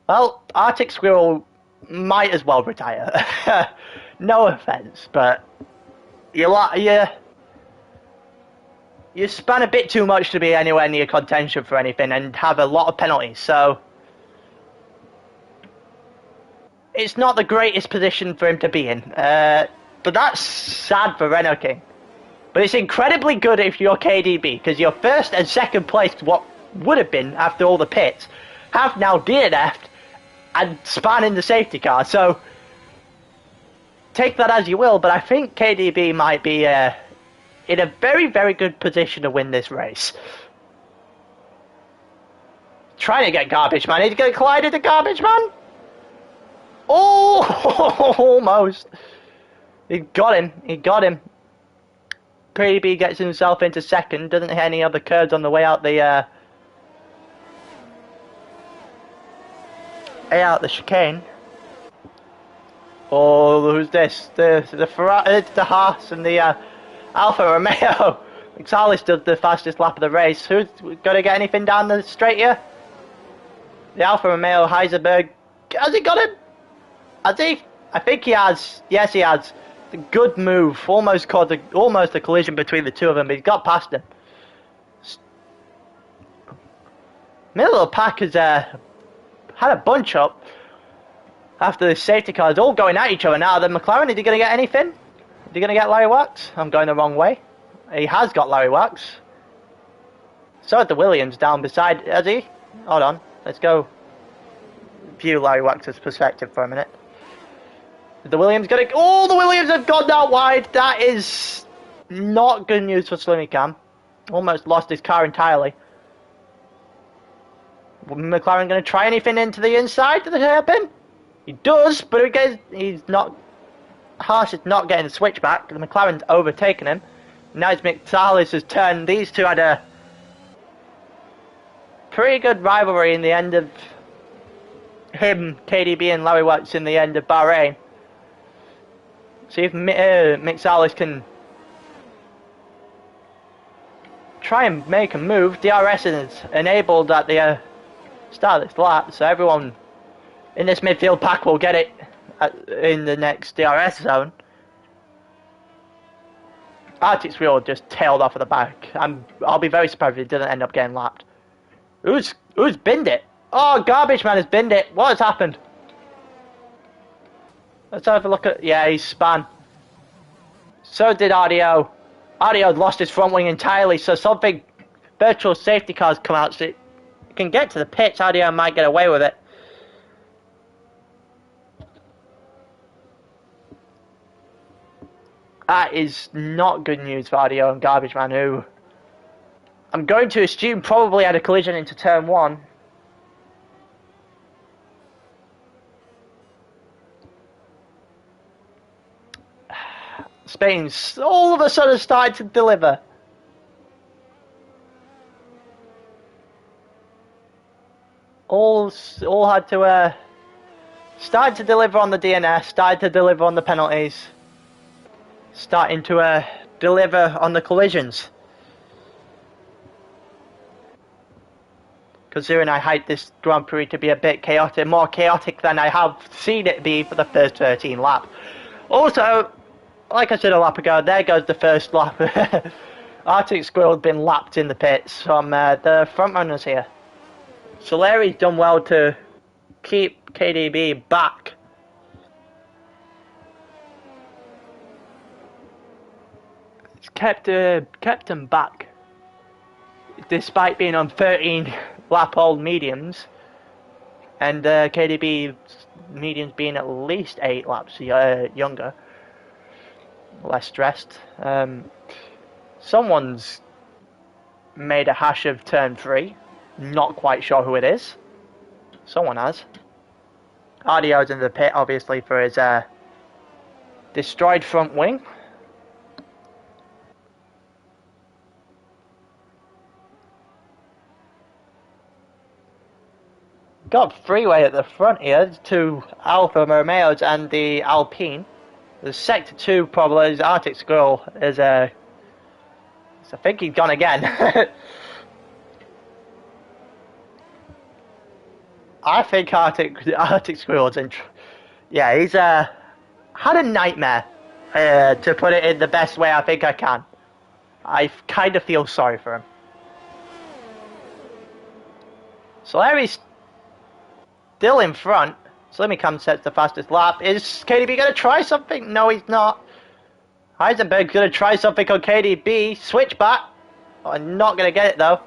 Well, Arctic Squirrel might as well retire. No offense, but you span a bit too much to be anywhere near contention for anything and have a lot of penalties, so it's not the greatest position for him to be in. But that's sad for Renault King. But it's incredibly good if you're KDB, because your first and second place, what would have been after all the pits, have now DNF'd and span in the safety car. So take that as you will, but I think KDB might be in a very, very good position to win this race. Trying to get Garbage Man. He's going to collide into Garbage Man. Oh, almost. He got him. He got him. KDB gets himself into second. Doesn't hit any other curves on the way out the chicane. Oh, who's this? The Ferrari, the Haas and the Alfa Romeo. Xalis does the fastest lap of the race. Who's going to get anything down the straight here? The Alfa Romeo, Heisenberg. Has he got him? Has he? I think he has. Yes, he has. A good move. Almost caused almost a collision between the two of them, but he's got past him. Middle of the pack has had a bunch up after the safety cars all going at each other now. The McLaren, is he going to get anything? Is he going to get Larry Wax? I'm going the wrong way. He has got Larry Wax. So had the Williams down beside, has he? Hold on, let's go view Larry Wax's perspective for a minute. The Williams going to... Oh, the Williams have gone out wide. That is not good news for Slimmy Cam. Almost lost his car entirely. McLaren going to try anything into the inside of the hairpin? He does, but he's not... Haas is not getting the switchback. The McLaren's overtaken him. Now it's McSalis' turn. These two had a pretty good rivalry in the end of him, KDB and Larry Watts in the end of Bahrain. See if McSalis can try and make a move. DRS is enabled at the start of this lap, so everyone in this midfield pack will get it in the next DRS zone. Arctic Squirrel just tailed off of the back. I'll be very surprised if it didn't end up getting lapped. Who's binned it? Oh, Garbage Man has binned it. What has happened? Let's have a look at... Yeah, he's span. So did RDO. RDO lost his front wing entirely, so something... Virtual safety cars come out, so it can get to the pitch. RDO might get away with it. That is not good news for RDO and Garbage Man, who... I'm going to assume probably had a collision into turn 1. Spain's all of a sudden started to deliver. All had to start to deliver on the DNS, started to deliver on the penalties, starting to deliver on the collisions. Considering I hyped this Grand Prix to be a bit chaotic, more chaotic than I have seen it be for the first 13 laps. Also, like I said a lap ago, there goes the first lap. Arctic Squirrel had been lapped in the pits from the front runners here. Soleri's done well to keep KDB back. It's kept him back. Despite being on 13 lap old mediums. And KDB mediums being at least 8 laps younger. Less stressed. Someone's made a hash of turn 3. Not quite sure who it is. Someone has. Ardio's in the pit, obviously, for his destroyed front wing. Got freeway at the front here, two Alfa Romeos and the Alpine. The Sector 2 problem is Arctic Squirrel is I think he's gone again. I think Arctic Squirrel's in. Yeah, he's had a nightmare. To put it in the best way I think I can. I kind of feel sorry for him. Soleri's still in front. Slimmy sets the fastest lap. Is KDB going to try something? No, he's not. Heisenberg's going to try something on KDB. Switch back. Oh, I'm not going to get it, though.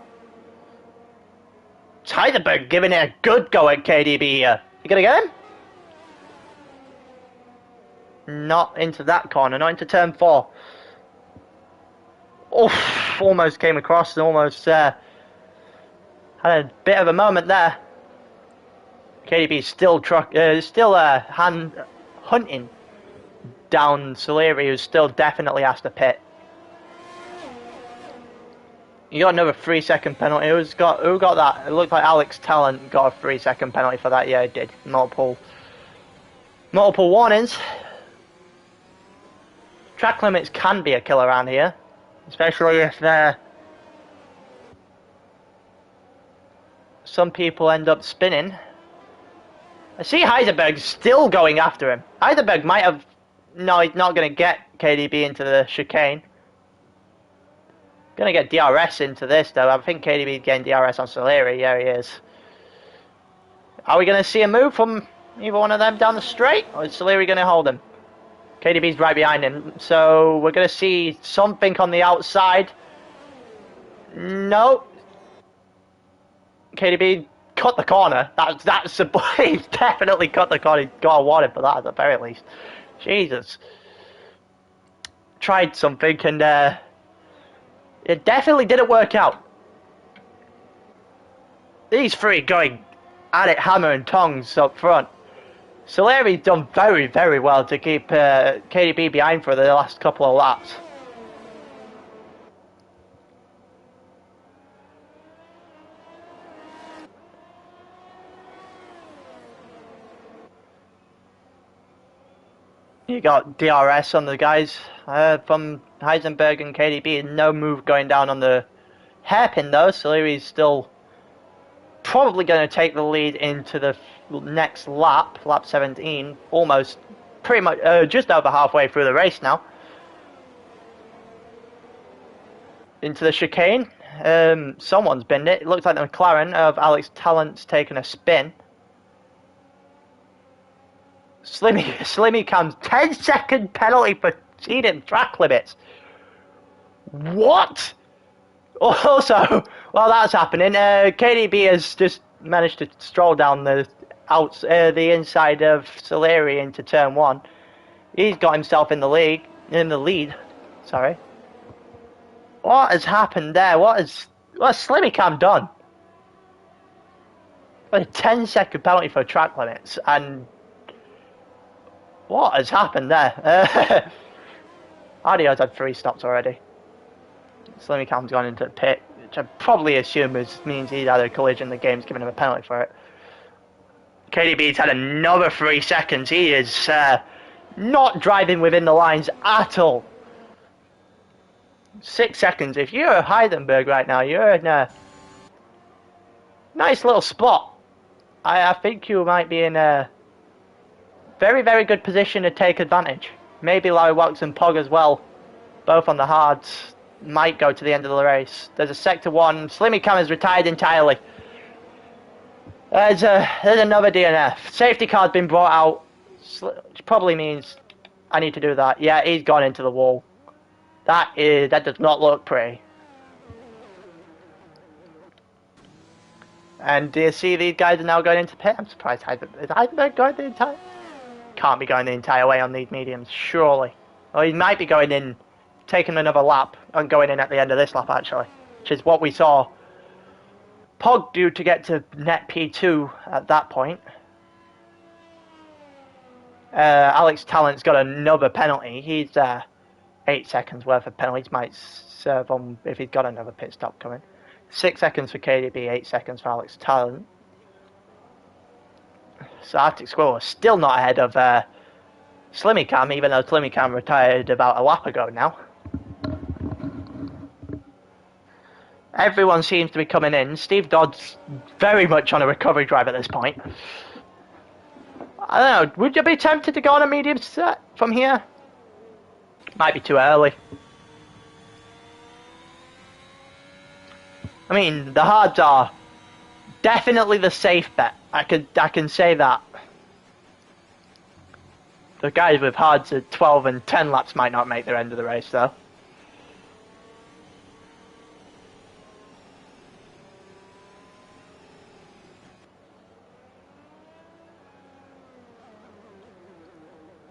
It's Heisenberg giving it a good go at KDB here. You going to get him? Not into that corner. Not into turn 4. Oof. Almost came across and almost had a bit of a moment there. KDB is still hunting down Soleri, who's still definitely has to pit. You got another 3-second penalty. Who got that? It looked like Alex Talent got a 3-second penalty for that. Yeah, it did. Multiple warnings. Track limits can be a killer around here, especially if some people end up spinning. I see Heisenberg still going after him. Heisenberg might have... No, he's not going to get KDB into the chicane. Going to get DRS into this, though. I think KDB is getting DRS on Soleri. Yeah, he is. Are we going to see a move from either one of them down the straight? Or is Soleri going to hold him? KDB's right behind him. So we're going to see something on the outside. No. KDB... cut the corner. That's he's definitely cut the corner. He got a warning for that at the very least. Jesus. Tried something and it definitely didn't work out. These three going at it hammer and tongs up front. Soleri's done very, very well to keep KDB behind for the last couple of laps. You got DRS on the guys from Heisenberg and KDB. No move going down on the hairpin though. Soleri's still probably going to take the lead into the next lap, lap 17. Almost, pretty much, just over halfway through the race now. Into the chicane. Someone's binned it. It looks like the McLaren of Alex Talent's taken a spin. Slimmy comes 10-second penalty for cheating track limits. What? Also, while that's happening, KDB has just managed to stroll down the inside of Soleri into turn 1. He's got himself in the lead. Sorry. What has happened there? What's Slimmy Cam done? A 10-second penalty for track limits and. What has happened there? Ardio's had 3 stops already. Slimmy Cam's gone into the pit, which I probably assume means he's had a collision. The game's given him a penalty for it. KDB's had another 3 seconds. He is not driving within the lines at all. 6 seconds. If you're a Heisenberg right now, you're in a nice little spot. I think you might be in a very, very good position to take advantage. Maybe Larry Wax and Pog as well, both on the hards, might go to the end of the race. There's a Sector 1. Slimmy Cam is retired entirely. There's another DNF. Safety car's been brought out, which probably means I need to do that. Yeah, he's gone into the wall. That does not look pretty. And do you see these guys are now going into pit? I'm surprised is Heisenberg going the entire... Can't be going the entire way on these mediums, surely. Or he might be going in, taking another lap, and going in at the end of this lap, actually. Which is what we saw Pog do to get to net P2 at that point. Alex Tallant's got another penalty. He's 8 seconds worth of penalties. Might serve on if he's got another pit stop coming. 6 seconds for KDB, 8 seconds for Alex Tallant. So Arctic Squirrel is still not ahead of Slimmy Cam, even though Slimmy Cam retired about a lap ago now. Everyone seems to be coming in. Steve Dodd's very much on a recovery drive at this point. I don't know, would you be tempted to go on a medium set from here? Might be too early. I mean, the hards are definitely the safe bet. I can say that. The guys with hards at 12 and 10 laps might not make their end of the race though.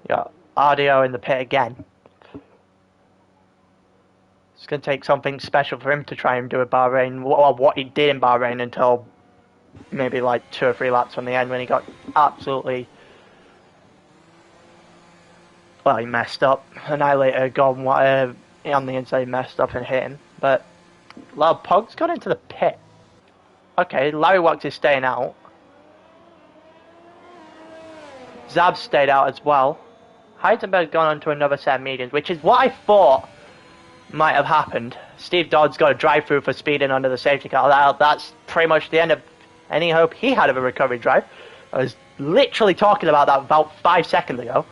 Got Audio in the pit again. It's going to take something special for him to try and do a Bahrain, or what he did in Bahrain until maybe like 2 or 3 laps from the end when he got absolutely... Well, he messed up. Annihilator gone on the inside, messed up and hit him. But Loud Pog's got into the pit. Okay, Larry Wax is staying out. Zab stayed out as well. Heisenberg's gone on to another set of mediums, which is what I thought might have happened. Steve Dodd's got a drive-through for speeding under the safety car. That's pretty much the end of any hope he had of a recovery drive. I was literally talking about that about 5 seconds ago.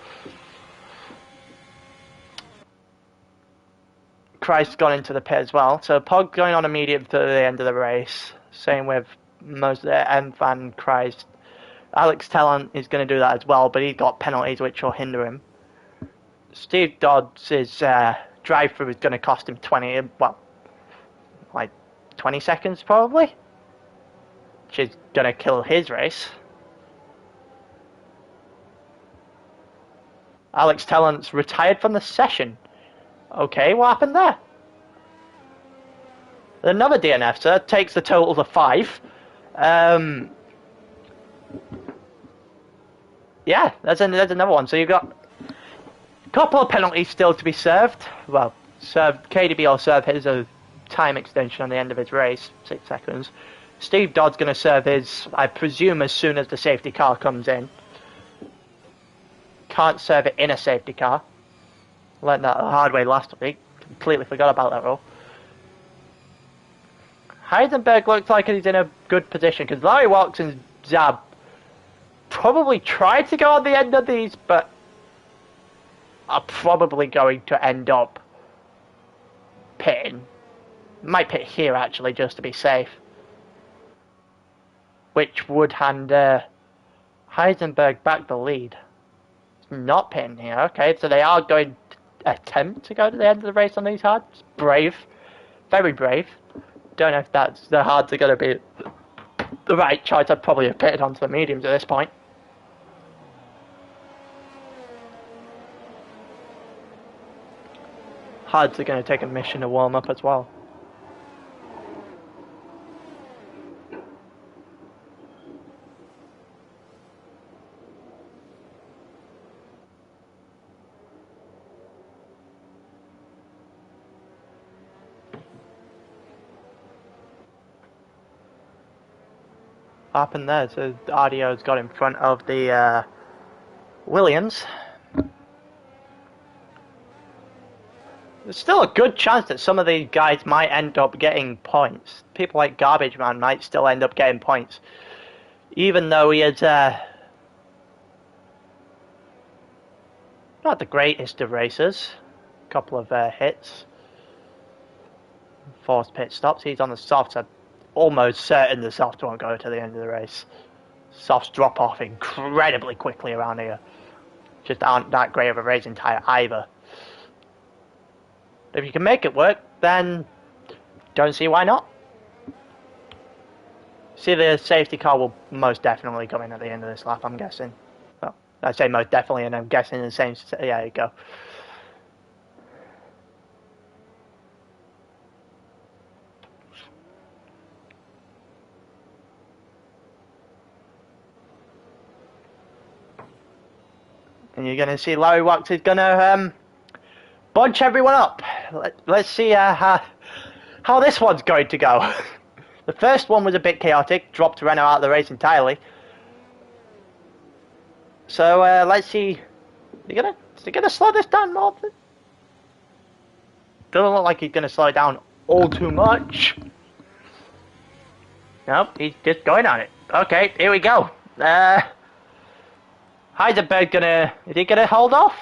Christ's gone into the pit as well. So Pog going on a medium to the end of the race. Same with most of the M-Fan Christ. Alex Tallant is going to do that as well, but he's got penalties which will hinder him. Steve Dodds' drive-through is going to cost him 20 seconds probably, which is going to kill his race. Alex Tallant's retired from the session. Okay, what happened there? Another DNF, so that takes the total to 5. Yeah, there's another one. So you've got a couple of penalties still to be served. Well, KDB will serve his time extension on the end of his race, 6 seconds. Steve Dodd's going to serve his, I presume, as soon as the safety car comes in. Can't serve it in a safety car. Learned that the hard way last week. Completely forgot about that rule. Heisenberg looks like he's in a good position because Larry Walks and Zab probably tried to go on the end of these, but are probably going to end up pitting. Might pit here actually just to be safe, which would hand Heisenberg back the lead. Not pitting here. Okay, so they are going to attempt to go to the end of the race on these hards. Brave, very brave. Don't know if the hards are going to be the right choice. I'd probably have pitted onto the mediums at this point. Hards are going to take a mission to warm up as well. Happened there, so Audio's got in front of the Williams. There's still a good chance that some of these guys might end up getting points. People like Garbage Man might still end up getting points, even though he is not the greatest of racers. A couple of hits, forced pit stops. He's on the soft, so almost certain the soft won't go to the end of the race. Softs drop off incredibly quickly around here. Just aren't that great of a racing tyre either. If you can make it work, then don't see why not. See, the safety car will most definitely come in at the end of this lap, I'm guessing. Well, I say most definitely, and I'm guessing the same. Yeah, there you go. And you're going to see Larry Wax is going to bunch everyone up. Let's see how this one's going to go. The first one was a bit chaotic, dropped Renault out of the race entirely. So let's see. Is he gonna slow this down more? Doesn't look like he's gonna slow it down all too much. Nope, he's just going on it. Okay, here we go. Heisenberg is he gonna hold off?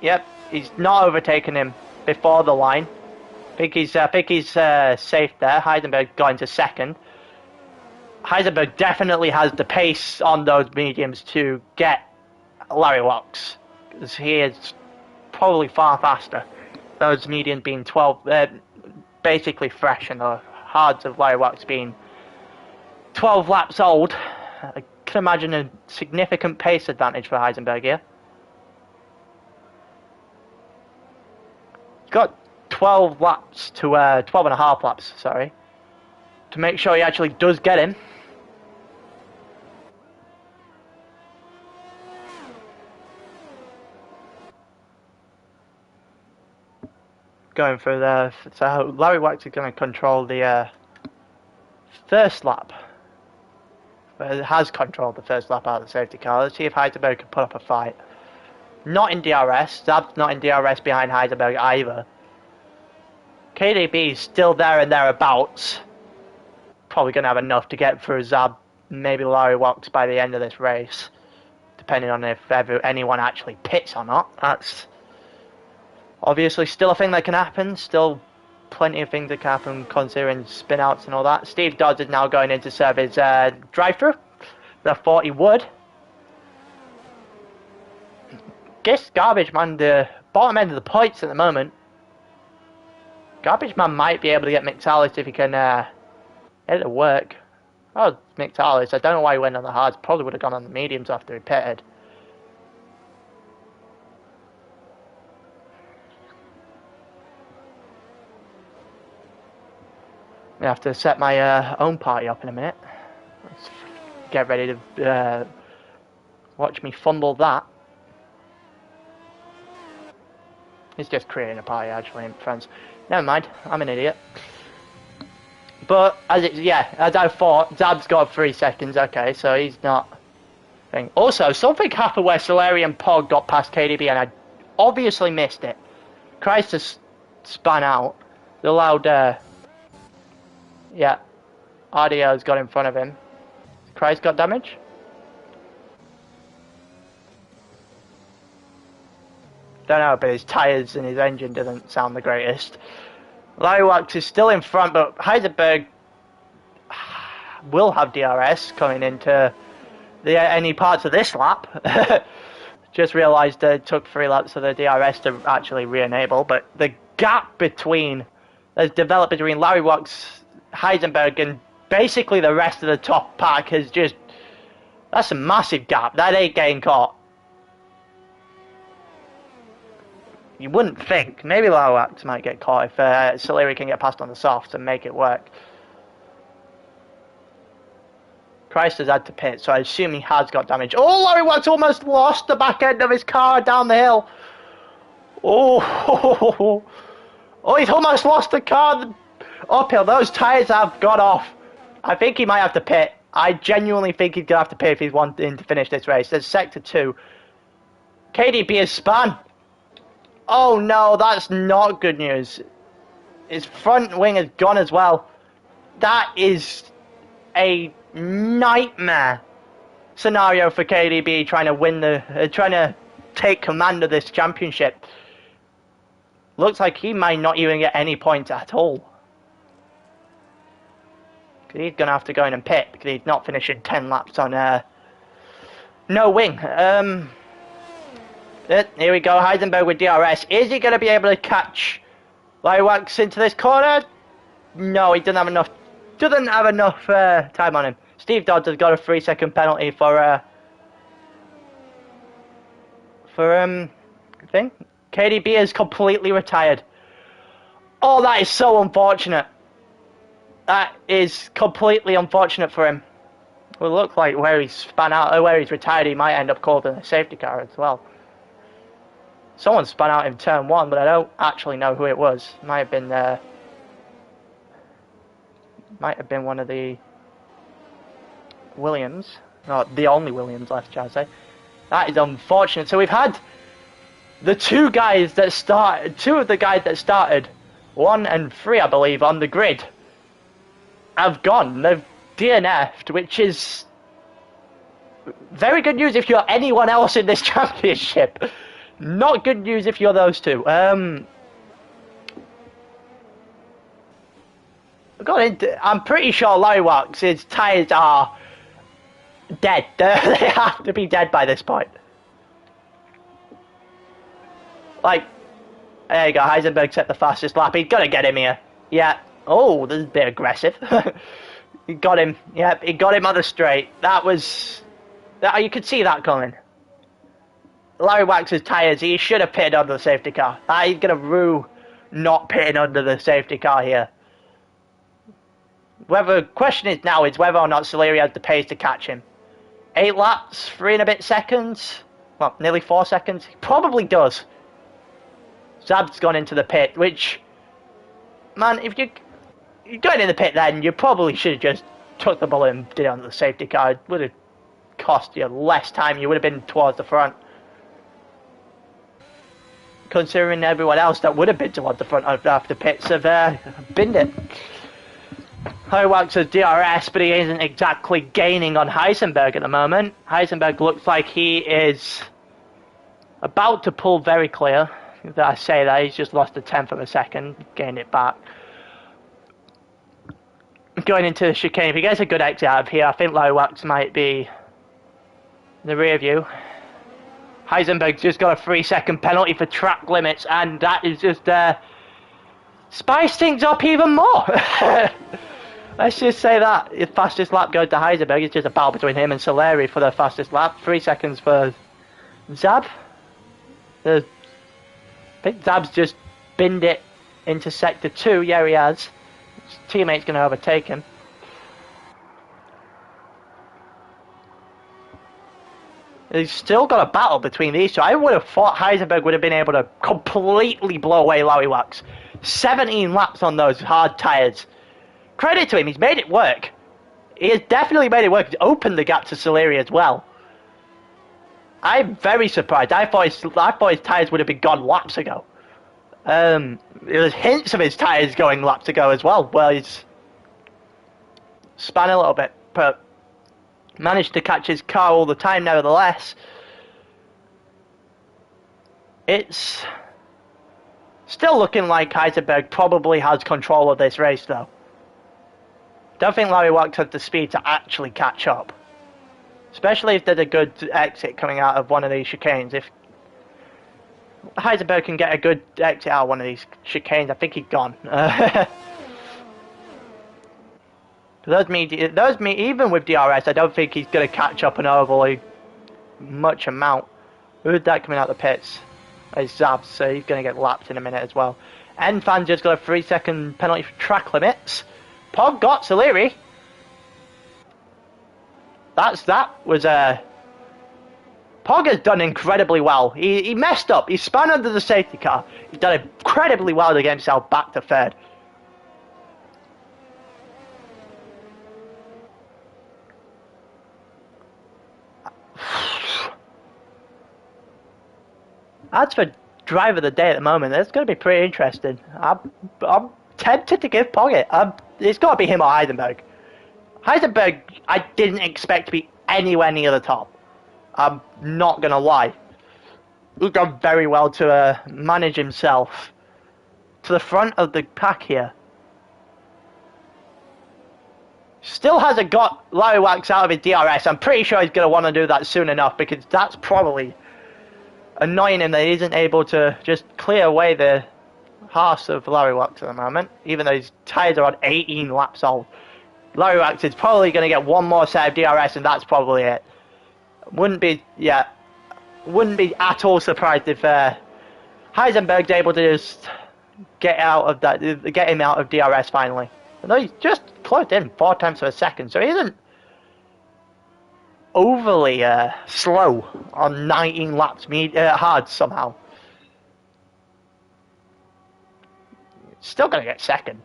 Yep, he's not overtaken him before the line. I think he's safe there. Heisenberg got into second. Heisenberg definitely has the pace on those mediums to get Larry Wax, because he is probably far faster. Those mediums being 12, basically fresh, and the hards of Larry Wax being 12 laps old. I can imagine a significant pace advantage for Heisenberg here. He's got 12 laps to 12 and a half laps, sorry, to make sure he actually does get him. Going for the so Larry Wax is going to control the first lap. Well, it has controlled the first lap out of the safety car. Let's see if Heisenberg can put up a fight. Not in DRS. Zab's not in DRS behind Heisenberg either. KDB is still there and thereabouts. Probably going to have enough to get through Zab, maybe Larry Wax by the end of this race, depending on if anyone actually pits or not. That's obviously still a thing that can happen. Still plenty of things that can happen considering spin outs and all that. Steve Dodds is now going in to serve his drive-through. I thought he would. Guess Garbage Man, the bottom end of the points at the moment. Garbage Man might be able to get McTalis if he can get it to work. Oh, McTalis, I don't know why he went on the hards. Probably would have gone on the mediums after he pitted. I have to set my own party up in a minute. Let's get ready to watch me fumble that. He's just creating a party actually, friends. Never mind, I'm an idiot. But as I thought, Zab's got 3 seconds. Okay, so he's not. Also, something happened where Solari and Pog got past KDB, and I obviously missed it. Christ has spun out. It allowed. Yeah, RDO's got in front of him. Christ got damage? Don't know, but his tyres and his engine doesn't sound the greatest. Larry Wax is still in front, but Heisenberg will have DRS coming into any parts of this lap. Just realised it took 3 laps for the DRS to actually re-enable, but the gap that's developed between Larry Wax, Heisenberg, and basically the rest of the top pack has that's a massive gap. That ain't getting caught. You wouldn't think. Maybe Larry Wax might get caught if Solari can get past on the softs and make it work. Christ has had to pit, so I assume he has got damage. Oh, Larry Wax almost lost the back end of his car down the hill. Oh, he's almost lost the car uphill. Those tyres have got off. I think he might have to pit. I genuinely think he's going to have to pit if he's wanting to finish this race. There's sector 2. KDB has spun. Oh no, that's not good news. His front wing has gone as well. That is a nightmare scenario for KDB trying to take command of this championship. Looks like he might not even get any points at all. He's going to have to go in and pit because he's not finishing 10 laps on no wing. Here we go, Heisenberg with DRS. Is he going to be able to catch Lywax into this corner? No, he doesn't have enough. Doesn't have enough time on him. Steve Dodds has got a 3-second penalty for thing. KDB is completely retired. Oh, that is so unfortunate. That is completely unfortunate for him. It will look like where he's spun out, or where he's retired, he might end up called in a safety car as well. Someone spun out in turn 1, but I don't actually know who it was. Might have been one of the Williams. Not the only Williams left, shall I say. That is unfortunate. So we've had the two of the guys that started 1 and 3, I believe, on the grid have gone. They've DNF'd, which is very good news if you're anyone else in this championship. Not good news if you're those two. I'm pretty sure Lywax's tyres are dead. They have to be dead by this point. Like, there you go, Heisenberg set the fastest lap. He's got to get him here. Yeah. Oh, this is a bit aggressive. He got him. Yep, he got him on the straight. You could see that coming. Lywax's tyres, he should have pitted under the safety car. He's going to rue not pitting under the safety car here. The question is now is whether or not Soleri has the pace to catch him. 8 laps, 3 and a bit seconds. Well, nearly 4 seconds. He probably does. Zab's gone into the pit, which, man, if you're going in the pit then, you probably should have just took the bullet and did it under the safety car. It would have cost you less time. You would have been towards the front. Considering everyone else that would have been towards the front after pits have binned it. Lywax has DRS, but he isn't exactly gaining on Heisenberg at the moment. Heisenberg looks like he is about to pull very clear. I say that, he's just lost a tenth of a second, gained it back. Going into the chicane, if he gets a good exit out of here, I think Lywax might be in the rear view. Heisenberg's just got a 3-second penalty for track limits, and that is just spice things up even more. Let's just say that the fastest lap goes to Heisenberg. It's just a battle between him and Soleri for the fastest lap. 3 seconds for Zab. I think Zab's just binned it into sector 2. Yeah, he has. His teammate's going to overtake him. He's still got a battle between these two. I would have thought Heisenberg would have been able to completely blow away Lywax. 17 laps on those hard tyres. Credit to him, he's made it work. He has definitely made it work. He's opened the gap to Soleri as well. I'm very surprised. I thought his tyres would have been gone laps ago. There was hints of his tyres going laps ago as well. Well, he's spun a little bit, but managed to catch his car all the time nevertheless. It's still looking like Heisenberg probably has control of this race though. Don't think Lywax has the speed to actually catch up. Especially if there's a good exit coming out of one of these chicanes. If Heisenberg can get a good exit out of one of these chicanes, I think he's gone. Even with DRS, I don't think he's going to catch up an overly much amount. Who's that coming out the pits? It's Zab, so he's going to get lapped in a minute as well. N-Fan just got a 3-second penalty for track limits. Pog got Soleri. Pog has done incredibly well. He messed up. He spun under the safety car. He's done incredibly well to get himself back to third. As for driver of the day at the moment, it's going to be pretty interesting. I'm tempted to give Pog it. It's got to be him or Heisenberg. Heisenberg, I didn't expect to be anywhere near the top. I'm not going to lie. He's done very well to manage himself to the front of the pack here. Still hasn't got Larry Wax out of his DRS. I'm pretty sure he's going to want to do that soon enough, because that's probably annoying him that he isn't able to just clear away the horse of Larry Wax at the moment, even though his tyres are on 18 laps old. Larry Wax is probably going to get one more set of DRS, and that's probably it. Wouldn't be at all surprised if Heisenberg's able to just get him out of DRS finally. Although he's just closed in 4 tenths of a second, so he isn't overly slow on 19 laps hard somehow. Still going to get second,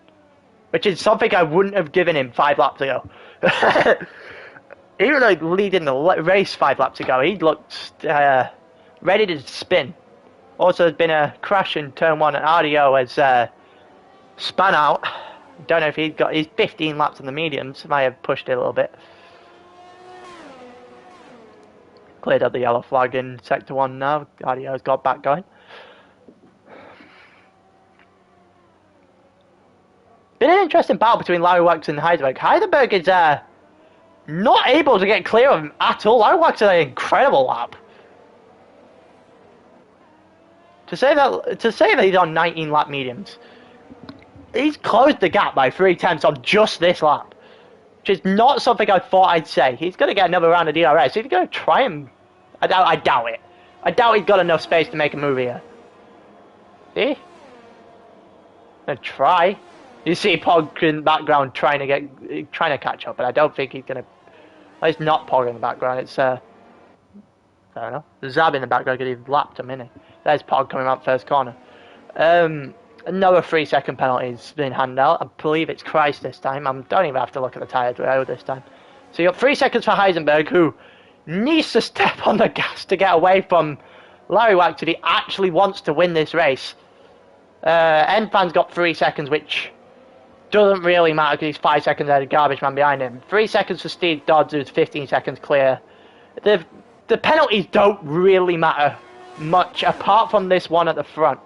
which is something I wouldn't have given him 5 laps ago. Even though he'd leading the race 5 laps ago, he looked ready to spin. Also, there's been a crash in turn 1 at RDO as spun out. Don't know if he's got his 15 laps on the mediums. Might have pushed it a little bit. Cleared up the yellow flag in sector 1 now. RDO's got back going. Been an interesting battle between Larry Wax and Heisenberg. Heisenberg is not able to get clear of him at all. Larry Wax is an incredible lap. To say that he's on 19 lap mediums. He's closed the gap by 3 tenths on just this lap, which is not something I thought I'd say. He's going to get another round of DRS. He's going to try and... I doubt it. I doubt he's got enough space to make a move here. See? Gonna try. You see Pog in the background trying to catch up, but I don't think he's going to... Well, it's not Pog in the background. It's I don't know. Zab in the background because he lapped him, innit? There's Pog coming out first corner. Another 3-second penalty has been handed out. I believe it's Christ this time. I don't even have to look at the tyres this time. So you got 3 seconds for Heisenberg, who needs to step on the gas to get away from Larry Wax if he actually wants to win this race. Enfan's got 3 seconds, which doesn't really matter because he's 5 seconds ahead of Garbage Man behind him. 3 seconds for Steve Dodds, who's 15 seconds clear. The penalties don't really matter much, apart from this one at the front,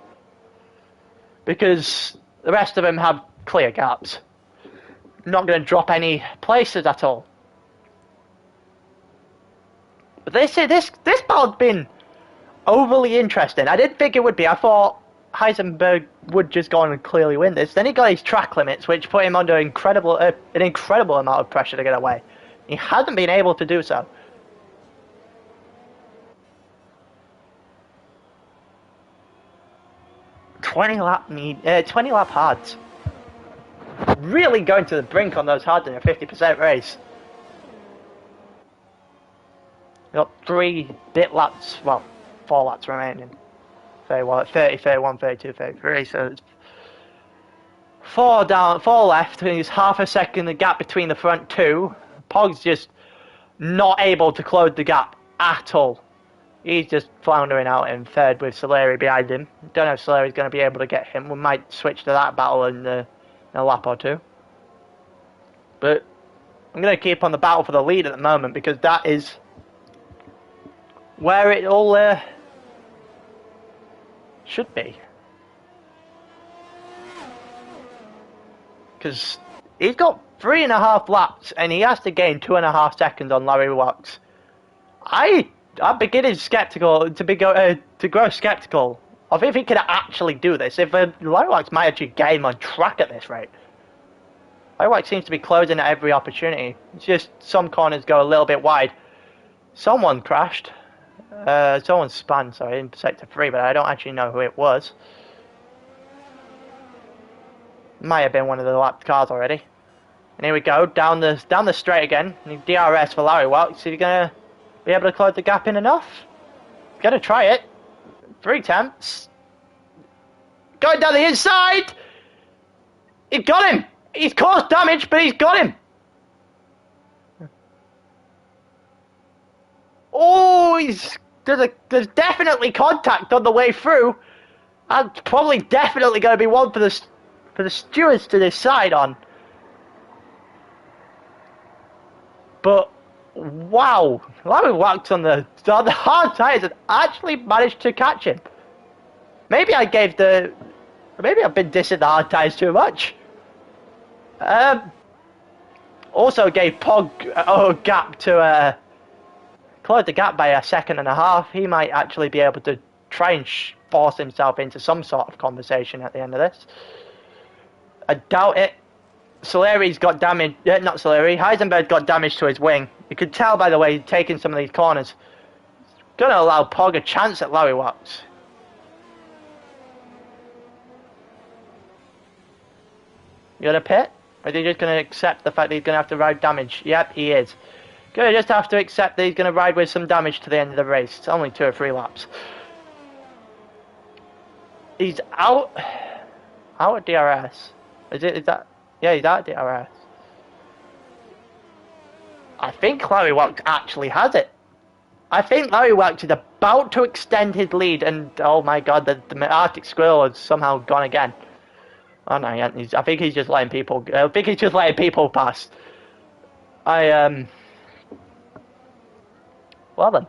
because the rest of them have clear gaps. Not going to drop any places at all. But this battle's been overly interesting. I didn't think it would be. I thought Heisenberg would just go on and clearly win this. Then he got his track limits, which put him under an incredible amount of pressure to get away. He hasn't been able to do so. 20 lap hards. Really going to the brink on those hards in a 50% race. We've got 3 bit laps, well, 4 laps remaining. 30, 31, 32, 33, so it's 4 left, and it's half a second the gap between the front 2. Pog's just not able to close the gap at all. He's just floundering out in third with Soleri behind him. Don't know if Soleri's going to be able to get him. We might switch to that battle in a lap or 2. But I'm going to keep on the battle for the lead at the moment, because that is where it all should be. Because he's got 3.5 laps and he has to gain 2.5 seconds on Larry Wax. I'm beginning to grow skeptical of if he could actually do this. If Larry Wax might actually get him on track at this rate. Larry Wax seems to be closing at every opportunity. It's just some corners go a little bit wide. Someone crashed. Someone spun, sorry, in sector 3, but I don't actually know who it was. Might have been one of the lapped cars already. And here we go, down the straight again. DRS for Larry Wax. Is he gonna be able to close the gap in enough? Gonna try it. 3 attempts. Going down the inside! He got him! He's caused damage, but he's got him! Oh, there's definitely contact on the way through. And probably definitely going to be one for the stewards to decide on. The wow, Larry Wax on the hard tyres and actually managed to catch him. Maybe I've been dissing the hard tyres too much. Also gave Pog a gap to close the gap by a second and a half. He might actually be able to try and force himself into some sort of conversation at the end of this. I doubt it. Soleri's got damage. Not Soleri. Heisenberg's got damage to his wing. You could tell by the way he's taking some of these corners. Gonna allow Pog a chance at Larry Watts. You gonna pit? Or is he just gonna accept the fact that he's gonna have to ride damage? Yep, he is. Gonna just have to accept that he's gonna ride with some damage to the end of the race. It's only 2 or 3 laps. He's out at DRS. Is that? Yeah, he's out at DRS. I think Larry Watts actually has it. I think Larry Watts is about to extend his lead, and oh my god, the Arctic Squirrel has somehow gone again. Oh no, I think he's just letting people. I think he's just letting people pass. Well then,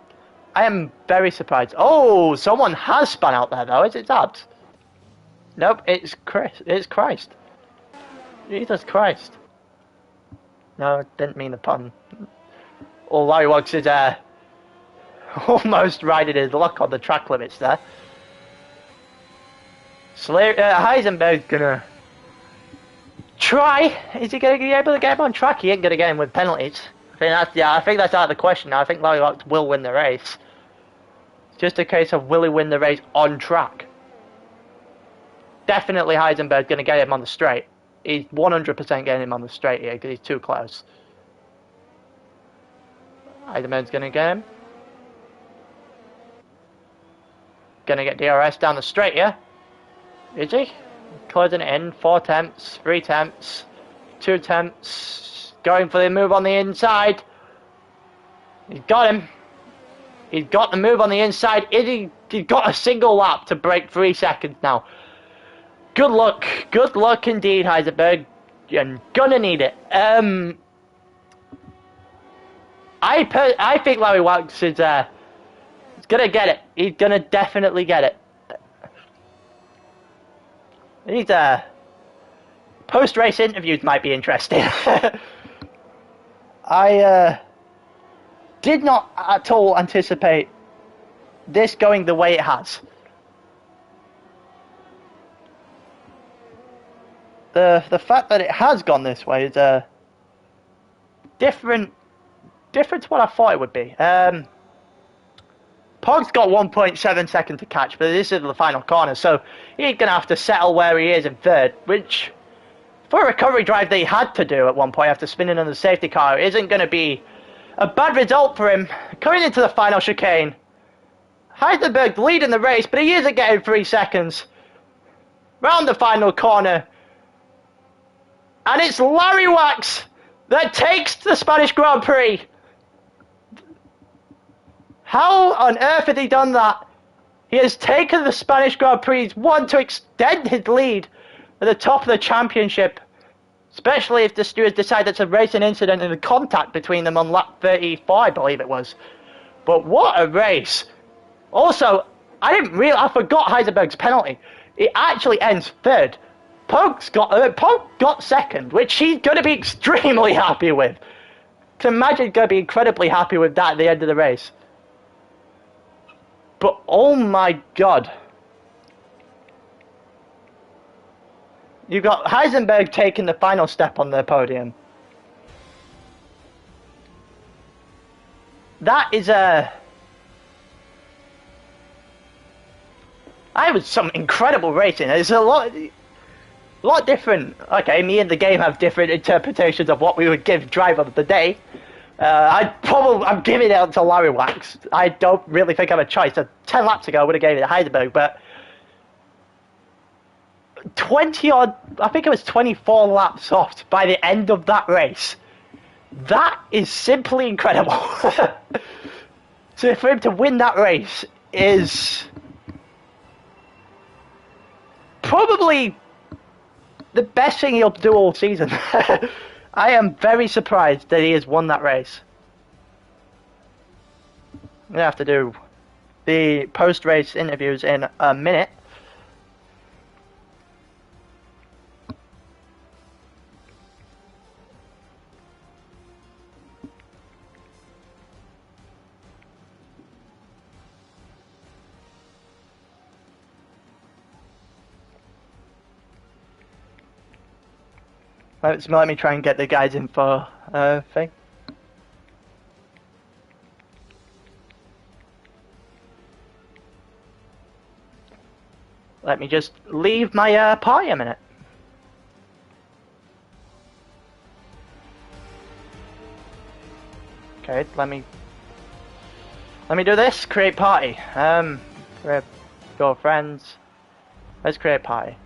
I am very surprised. Oh, someone has spun out there though. Is it Zabs? Nope, it's Chris. It's Christ. Jesus Christ. No, I didn't mean the pun. All Larry Watts is almost riding his luck on the track limits there. Heisenberg's gonna try. Is he gonna be able to get him on track? He ain't gonna get him with penalties. I think that's out of the question now. I think Larry Watts will win the race. It's just a case of will he win the race on track. Definitely Heisenberg's gonna get him on the straight. He's 100% getting him on the straight here because he's too close. Heisenberg's gonna get him. Gonna get DRS down the straight, yeah? Is he? Closing it in. 4 attempts, 3 attempts, 2 attempts. Going for the move on the inside. He's got him. He's got the move on the inside. He's got a single lap to break 3 seconds now. Good luck. Good luck indeed, Heisenberg. You're gonna need it. I think Larry Watts is gonna get it. He's gonna definitely get it. These post-race interviews might be interesting. I did not at all anticipate this going the way it has. The fact that it has gone this way is different to what I thought it would be. Pog's got 1.7 seconds to catch, but this is the final corner, so he's going to have to settle where he is in third, which, for a recovery drive that he had to do at one point after spinning on the safety car, isn't going to be a bad result for him. Coming into the final chicane, Heisenberg leading the race, but he isn't getting 3 seconds. Round the final corner, and it's Larry Watts that takes the Spanish Grand Prix. How on earth had he done that? He has taken the Spanish Grand Prix. He's won to extend his lead at the top of the championship, especially if the stewards decide it's a racing incident and a contact between them on lap 34, I believe it was. But what a race. Also, I forgot Heisenberg's penalty. It actually ends third. Pog got second, which he's going to be extremely happy with. Can imagine he's going to be incredibly happy with that at the end of the race. But oh my god. You've got Heisenberg taking the final step on the podium. That is I was some incredible racing. There's a lot different. Okay, me and the game have different interpretations of what we would give driver of the day. I'm giving it out to Larry Watts. I don't really think I have a choice. 10 laps ago I would have gave it to Heisenberg, but 20-odd, I think it was 24 laps off by the end of that race. That is simply incredible. So for him to win that race is probably the best thing he'll do all season. I am very surprised that he has won that race. I'm going to have to do the post-race interviews in a minute. Let me try and get the guys info thing. Let me just leave my party a minute. Okay, let me do this. Create party. Go friends. Let's create party.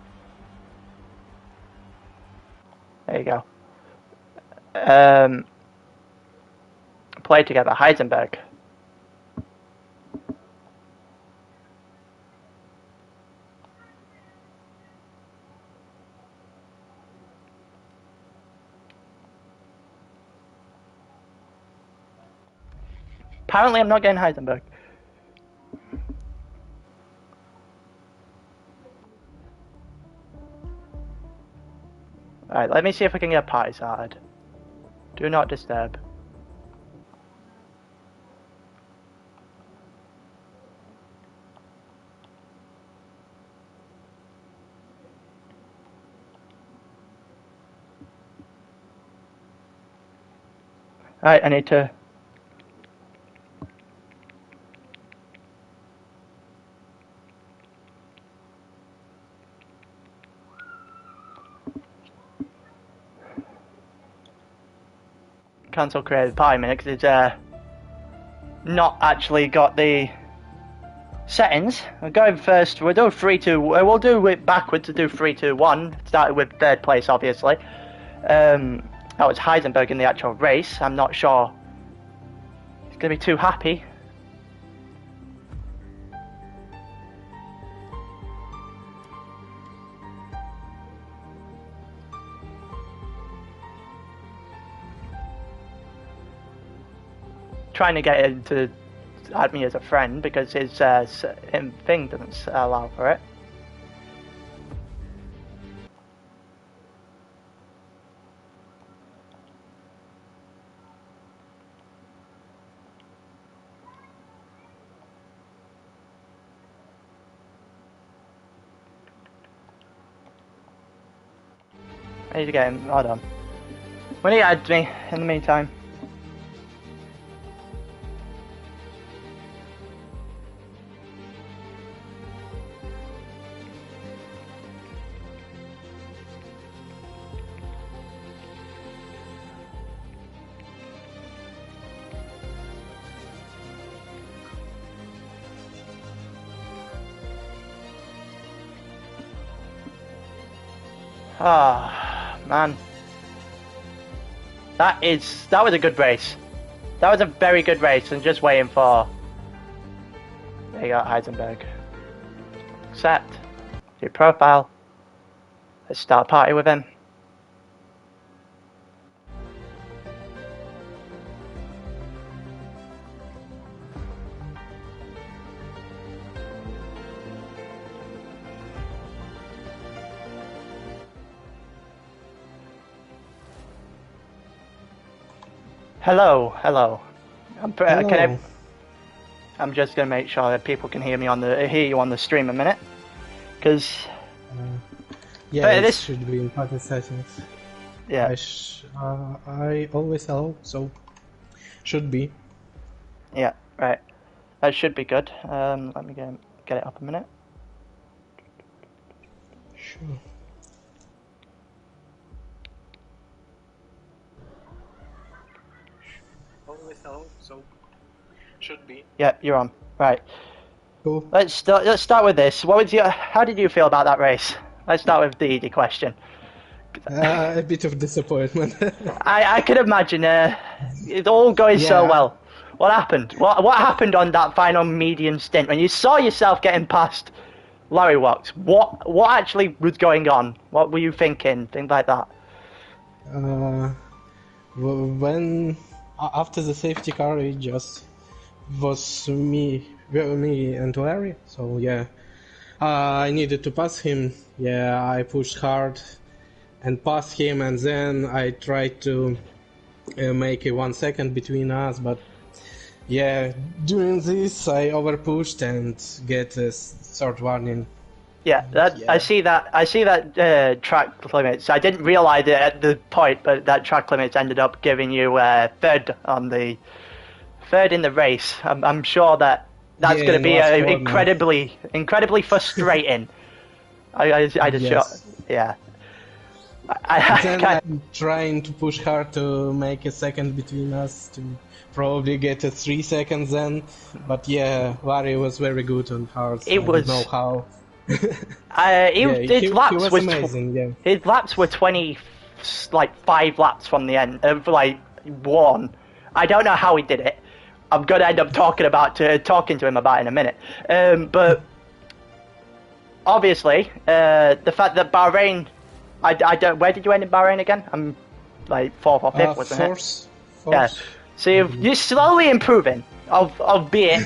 There you go. Play together. Heisenberg. Apparently, I'm not getting Heisenberg. Alright, let me see if I can get a party started. Do not disturb. Alright, I need to... cancel created party minute because it's not actually got the settings. We're going first. We'll do 3, 2. We'll do it backwards to do 3, 2, 1. Started with third place, obviously. That was Heisenberg in the actual race. I'm not sure he's gonna be too happy. Trying to get him to add me as a friend because his thing doesn't allow for it. I need to get him. Hold on. When he adds me, in the meantime. Ah, man. That was a good race. That was a very good race, and just waiting for... There you go, Heisenberg. Accept. Your profile. Let's start a party with him. Hello, hello. Hello. I'm just gonna make sure that people can hear you on the stream a minute, because yeah, this should be in party settings. Yeah, I always allow, so should be. Yeah, right. That should be good. Let me get it up a minute. Sure. Always allow, so should be. Yeah, you're on. Right. Cool. Let's start with this. How did you feel about that race? Let's start with the easy question. A bit of disappointment. I can imagine. It's all going so well. What happened? What happened on that final medium stint when you saw yourself getting past Larry Wax? What actually was going on? What were you thinking? Things like that. When after the safety car, it just was me and Larry. So yeah, I needed to pass him. Yeah, I pushed hard and passed him, and then I tried to make a 1 second between us, but yeah, during this I overpushed and get a third warning. Yeah, that Yeah. I see that. I see that track limits. I didn't realize it at the point, but that track limits ended up giving you third in the race. I'm sure that's Yeah, going to in be last corner. incredibly frustrating. I just shot. Yes. Yeah. I Then can't. I'm trying to push hard to make a second between us to probably get a 3 seconds then. But yeah, Larry was very good on hards. It I don't know was. how. He, Yeah, his he laps was was amazing. Yeah. his laps were 20, like 5 laps from the end of like one. I don't know how he did it. I'm gonna end up talking to him about it in a minute. But obviously, the fact that Bahrain, I don't. Where did you end in Bahrain again? I'm like fourth or fifth, wasn't it? Fourth. Yeah. Fourth. So you're slowly improving, albeit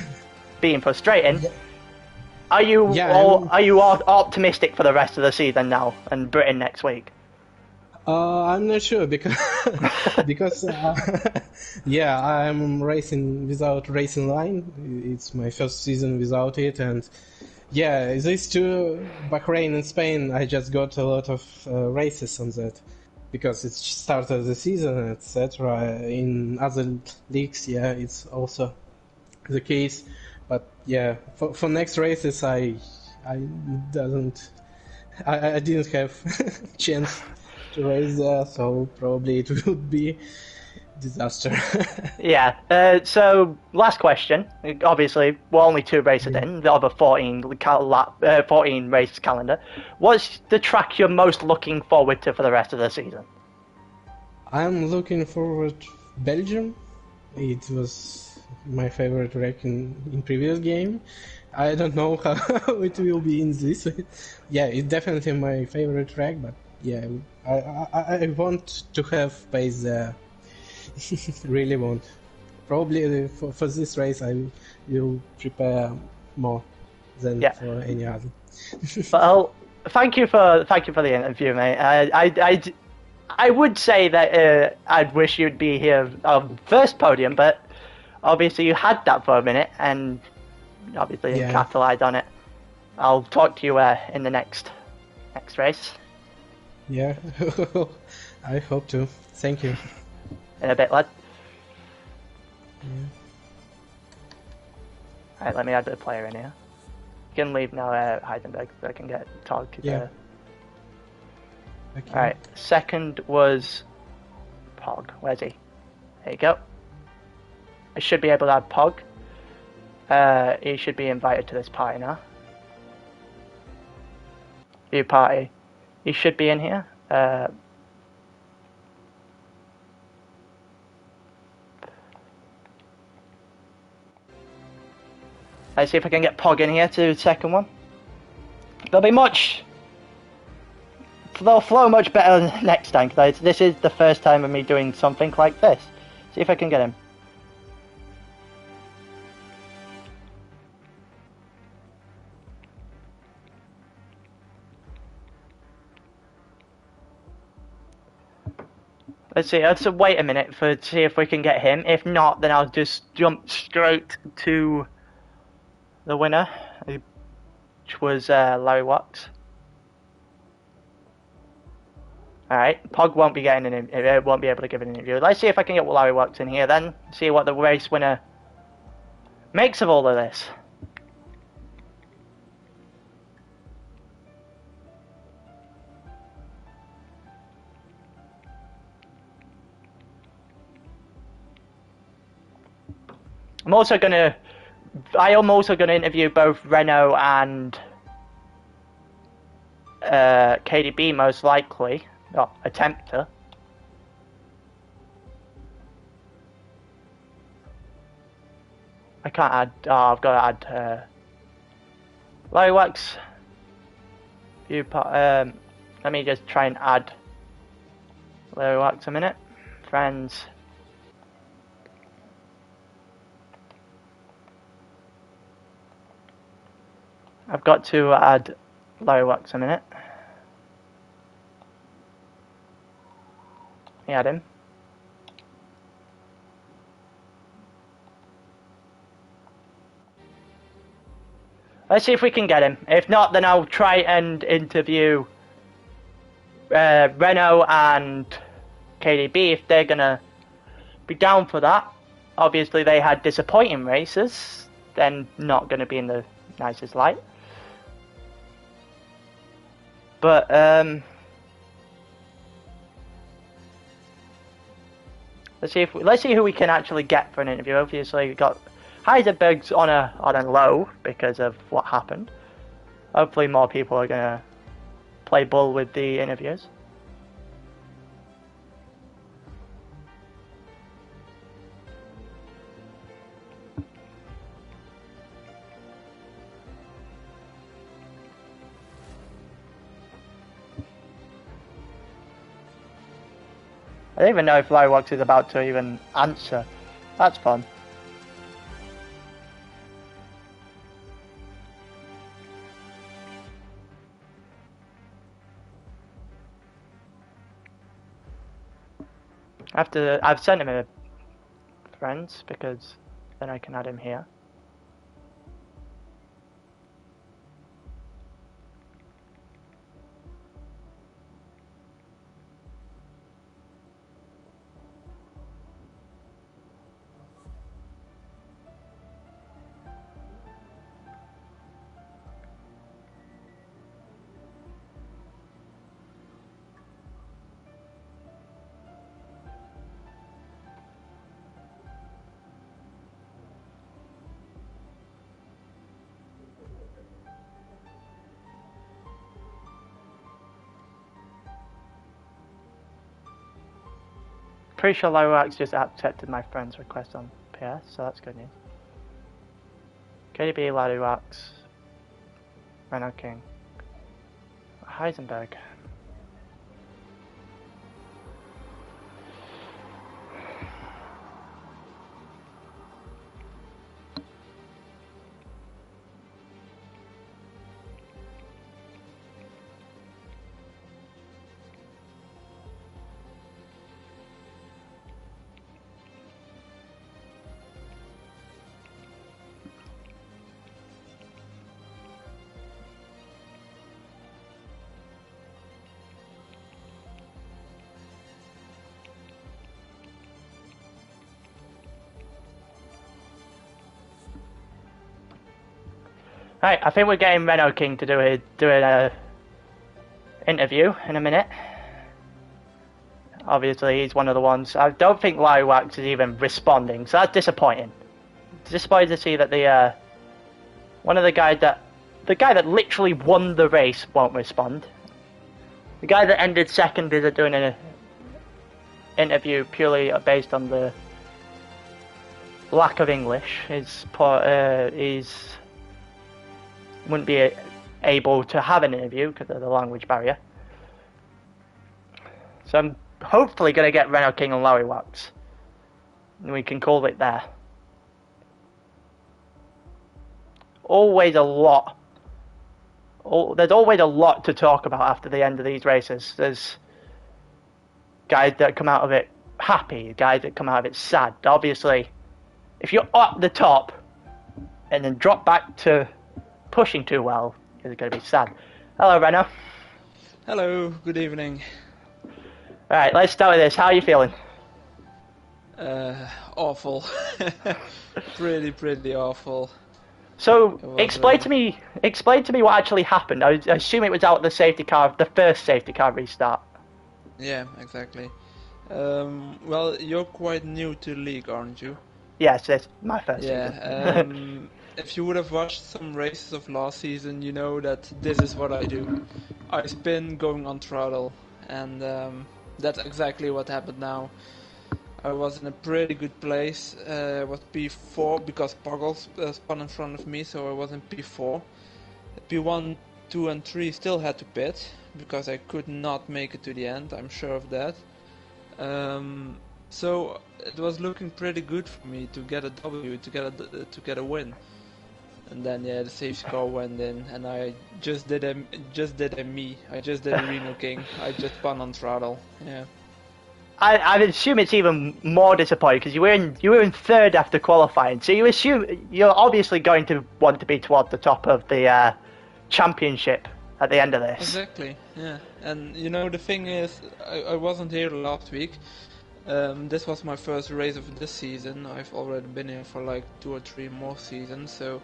being frustrating. Yeah, Are you all optimistic for the rest of the season now and Britain next week? I'm not sure because because yeah, I'm racing without racing line. It's my first season without it, and yeah, these two, Bahrain and Spain, I just got a lot of races on that because it's start of the season, etc. In other leagues, yeah, it's also the case. But yeah, for next races, I doesn't I didn't have chance to race there, so probably it would be disaster. Yeah. So last question. Obviously, we're only 2 races in the other 14 race calendar. What's the track you're most looking forward to for the rest of the season? I'm looking forward to Belgium. It was my favorite track in previous game. I don't know how it will be in this. Yeah, it's definitely my favorite track, but yeah, I want to have pace there. Really want. Probably for this race I will prepare more than Yeah. for any other. Well, thank you for the interview, mate. I would say that I'd wish you'd be here on first podium, but obviously you had that for a minute and obviously didn't Yeah, capitalize on it. I'll talk to you in the next race yeah. I hope to. Thank you. in a bit, lad. Yeah. Alright, let me add the player in here. You can leave now, Heisenberg, so I can get talk. Yeah. Okay. Alright, second was Pog. Where's he? There you go. I should be able to add Pog. He should be invited to this party now. View party. He should be in here. Let's see if I can get Pog in here to the second one. They'll flow much better next time, because this is the first time of me doing something like this. See if I can get him. Let's see, let's wait a minute to see if we can get him. If not, then I'll just jump straight to the winner, which was Larry Watts. Alright, Pog won't be won't be able to give an interview. Let's see if I can get Larry Watts in here then. See what the race winner makes of all of this. I am also gonna interview both Renault and KDB most likely. Oh, attempt to. I can't add. Oh, I've got to add Larry Wax. Let me just try and add Larry Wax a minute. Friends. I've got to add Larry Wax a minute. Let me add him. Let's see if we can get him. If not, then I'll try and interview Renault and KDB if they're gonna be down for that. Obviously, they had disappointing races, then not gonna be in the nicest light. But let's see who we can actually get for an interview. Obviously, we got Heisenberg's on a low because of what happened. Hopefully, more people are gonna play ball with the interviews. I don't even know if Lywox is about to even answer. That's fun. I've sent him a friends because then I can add him here. Pretty sure Lywox just accepted my friend's request on PS, so that's good news. KDB, Lywox, Renault King, Heisenberg. Right, I think we're getting Renault King to do an interview in a minute. Obviously, he's one of the ones. I don't think Lywax is even responding, so that's disappointing. Disappointed to see that the guy that literally won the race won't respond. The guy that ended second is doing an interview purely based on the lack of English. He's wouldn't be able to have an interview because of the language barrier. So I'm hopefully going to get Renault King and Larry Wax. And we can call it there. Always a lot. There's always a lot to talk about after the end of these races. There's guys that come out of it happy, guys that come out of it sad. Obviously, if you're at the top and then drop back to pushing too well, it's going to be sad. Hello, Renault. Hello, good evening. Alright, let's start with this. How are you feeling? Awful. pretty awful. So, explain to me what actually happened. I assume it was out of the first safety car restart. Yeah, exactly. Well, you're quite new to the league, aren't you? Yes, it's my first season. Yeah, if you would have watched some races of last season, you know that this is what I do. I spin going on throttle, and that's exactly what happened now. I was in a pretty good place, was P4 because Poggle spun in front of me, so I was in P4. P1, 2 and 3 still had to pit, because I could not make it to the end, I'm sure of that. So it was looking pretty good for me to get a W, to get a win. And then yeah, the safety car went in, and I just did a Reno King. I just spun on throttle. Yeah. I assume it's even more disappointing because you were in third after qualifying, so you assume you're obviously going to want to be toward the top of the championship at the end of this. Exactly, yeah. And you know, the thing is, I wasn't here last week. This was my first race of this season. I've already been here for like 2 or 3 more seasons, so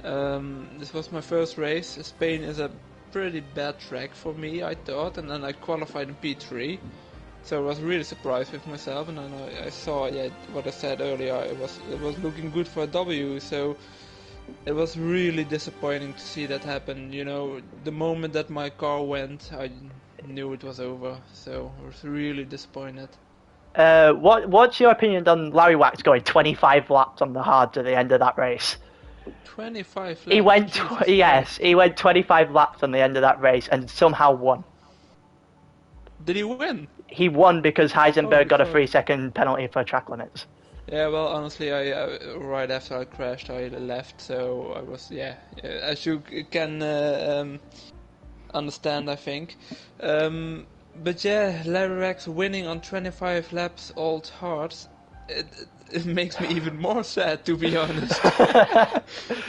this was my first race. Spain is a pretty bad track for me, I thought, and then I qualified in P3. So I was really surprised with myself, and then I saw, yeah, what I said earlier. It was looking good for a W. So it was really disappointing to see that happen. You know, the moment that my car went, I knew it was over. So I was really disappointed. What's your opinion on Larry Wax going 25 laps on the hards at the end of that race? 25 laps. He went, he went 25 laps on the end of that race and somehow won. Did he win? He won because Heisenberg got a 3-second penalty for track limits. Yeah, well, honestly, I right after I crashed, I left, so I was, as you can understand, I think. But yeah, Larry Rex winning on 25 laps old hards, it makes me even more sad, to be honest.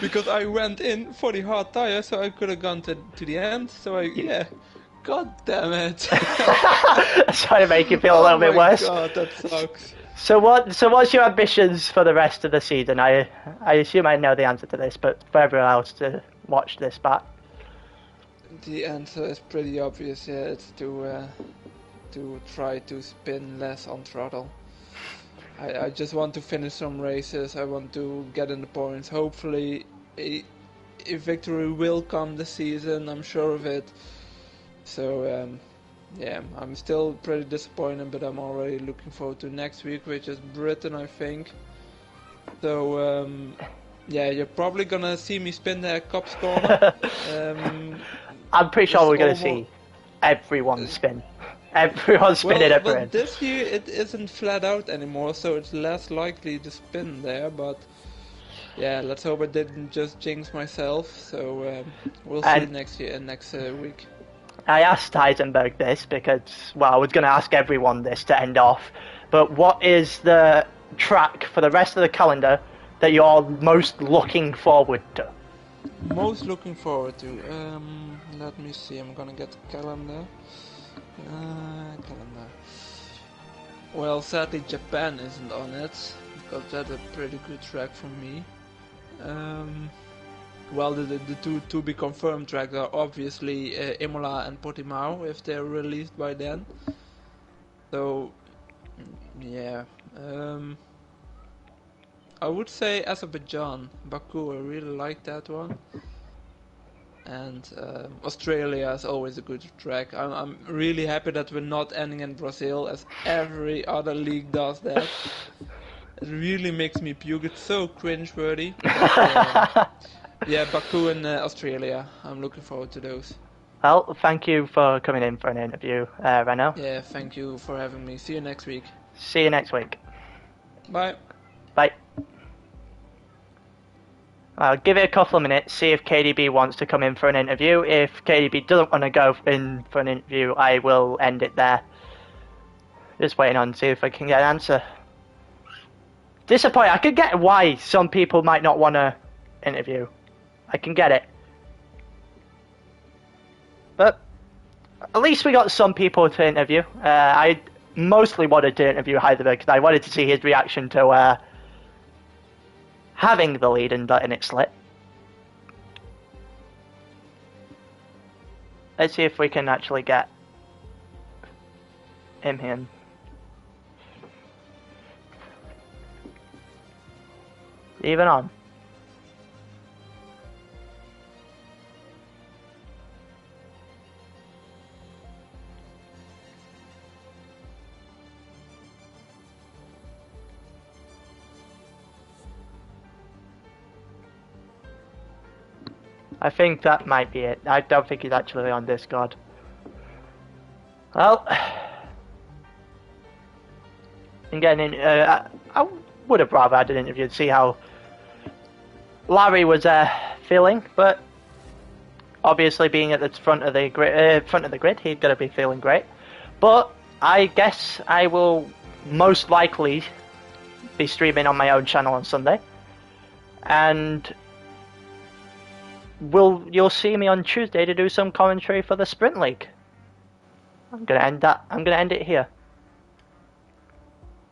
Because I went in for the hard tire, so I could have gone to the end, so God damn it. Sorry to make you feel a little bit worse. Oh my god, that sucks. So what's your ambitions for the rest of the season? I assume I know the answer to this, but for everyone else to watch this back. The answer is pretty obvious, yeah, it's to try to spin less on throttle. I just want to finish some races, I want to get in the points. Hopefully a victory will come this season, I'm sure of it. So yeah, I'm still pretty disappointed, but I'm already looking forward to next week, which is Britain, I think. So yeah, you're probably gonna see me spin the Cops Corner. I'm pretty sure we're gonna see everyone spin. Everyone spinning at Britain. But this year it isn't flat out anymore, so it's less likely to spin there, but yeah, let's hope I didn't just jinx myself. So we'll see next week. I asked Heisenberg this because, well, I was going to ask everyone this to end off, but what is the track for the rest of the calendar that you're most looking forward to? Most looking forward to? Let me see, I'm gonna get the calendar. Well, sadly Japan isn't on it, because that's a pretty good track for me. Well, the two to be confirmed tracks are obviously Imola and Portimao, if they're released by then. So, yeah. I would say Azerbaijan, Baku, I really like that one. And Australia is always a good track. I'm really happy that we're not ending in Brazil, as every other league does that. It really makes me puke, it's so cringe-worthy. Yeah, Baku and Australia. I'm looking forward to those. Well, thank you for coming in for an interview, Renault. Yeah, thank you for having me. See you next week. See you next week. Bye. Bye. I'll give it a couple of minutes, see if KDB wants to come in for an interview. If KDB doesn't want to go in for an interview, I will end it there. Just waiting on to see if I can get an answer. Disappointing. I could get why some people might not want to interview. I can get it. But at least we got some people to interview. I mostly wanted to interview Heidelberg because I wanted to see his reaction to having the lead and letting it slip. Let's see if we can actually get him in. Even on. I think that might be it. I don't think he's actually on Discord. Well, again, I would have rather had an interview to see how Larry was feeling, but obviously being at the front of the grid, he's going to be feeling great. But I guess I will most likely be streaming on my own channel on Sunday, and you'll see me on Tuesday to do some commentary for the Sprint League. I'm gonna end it here.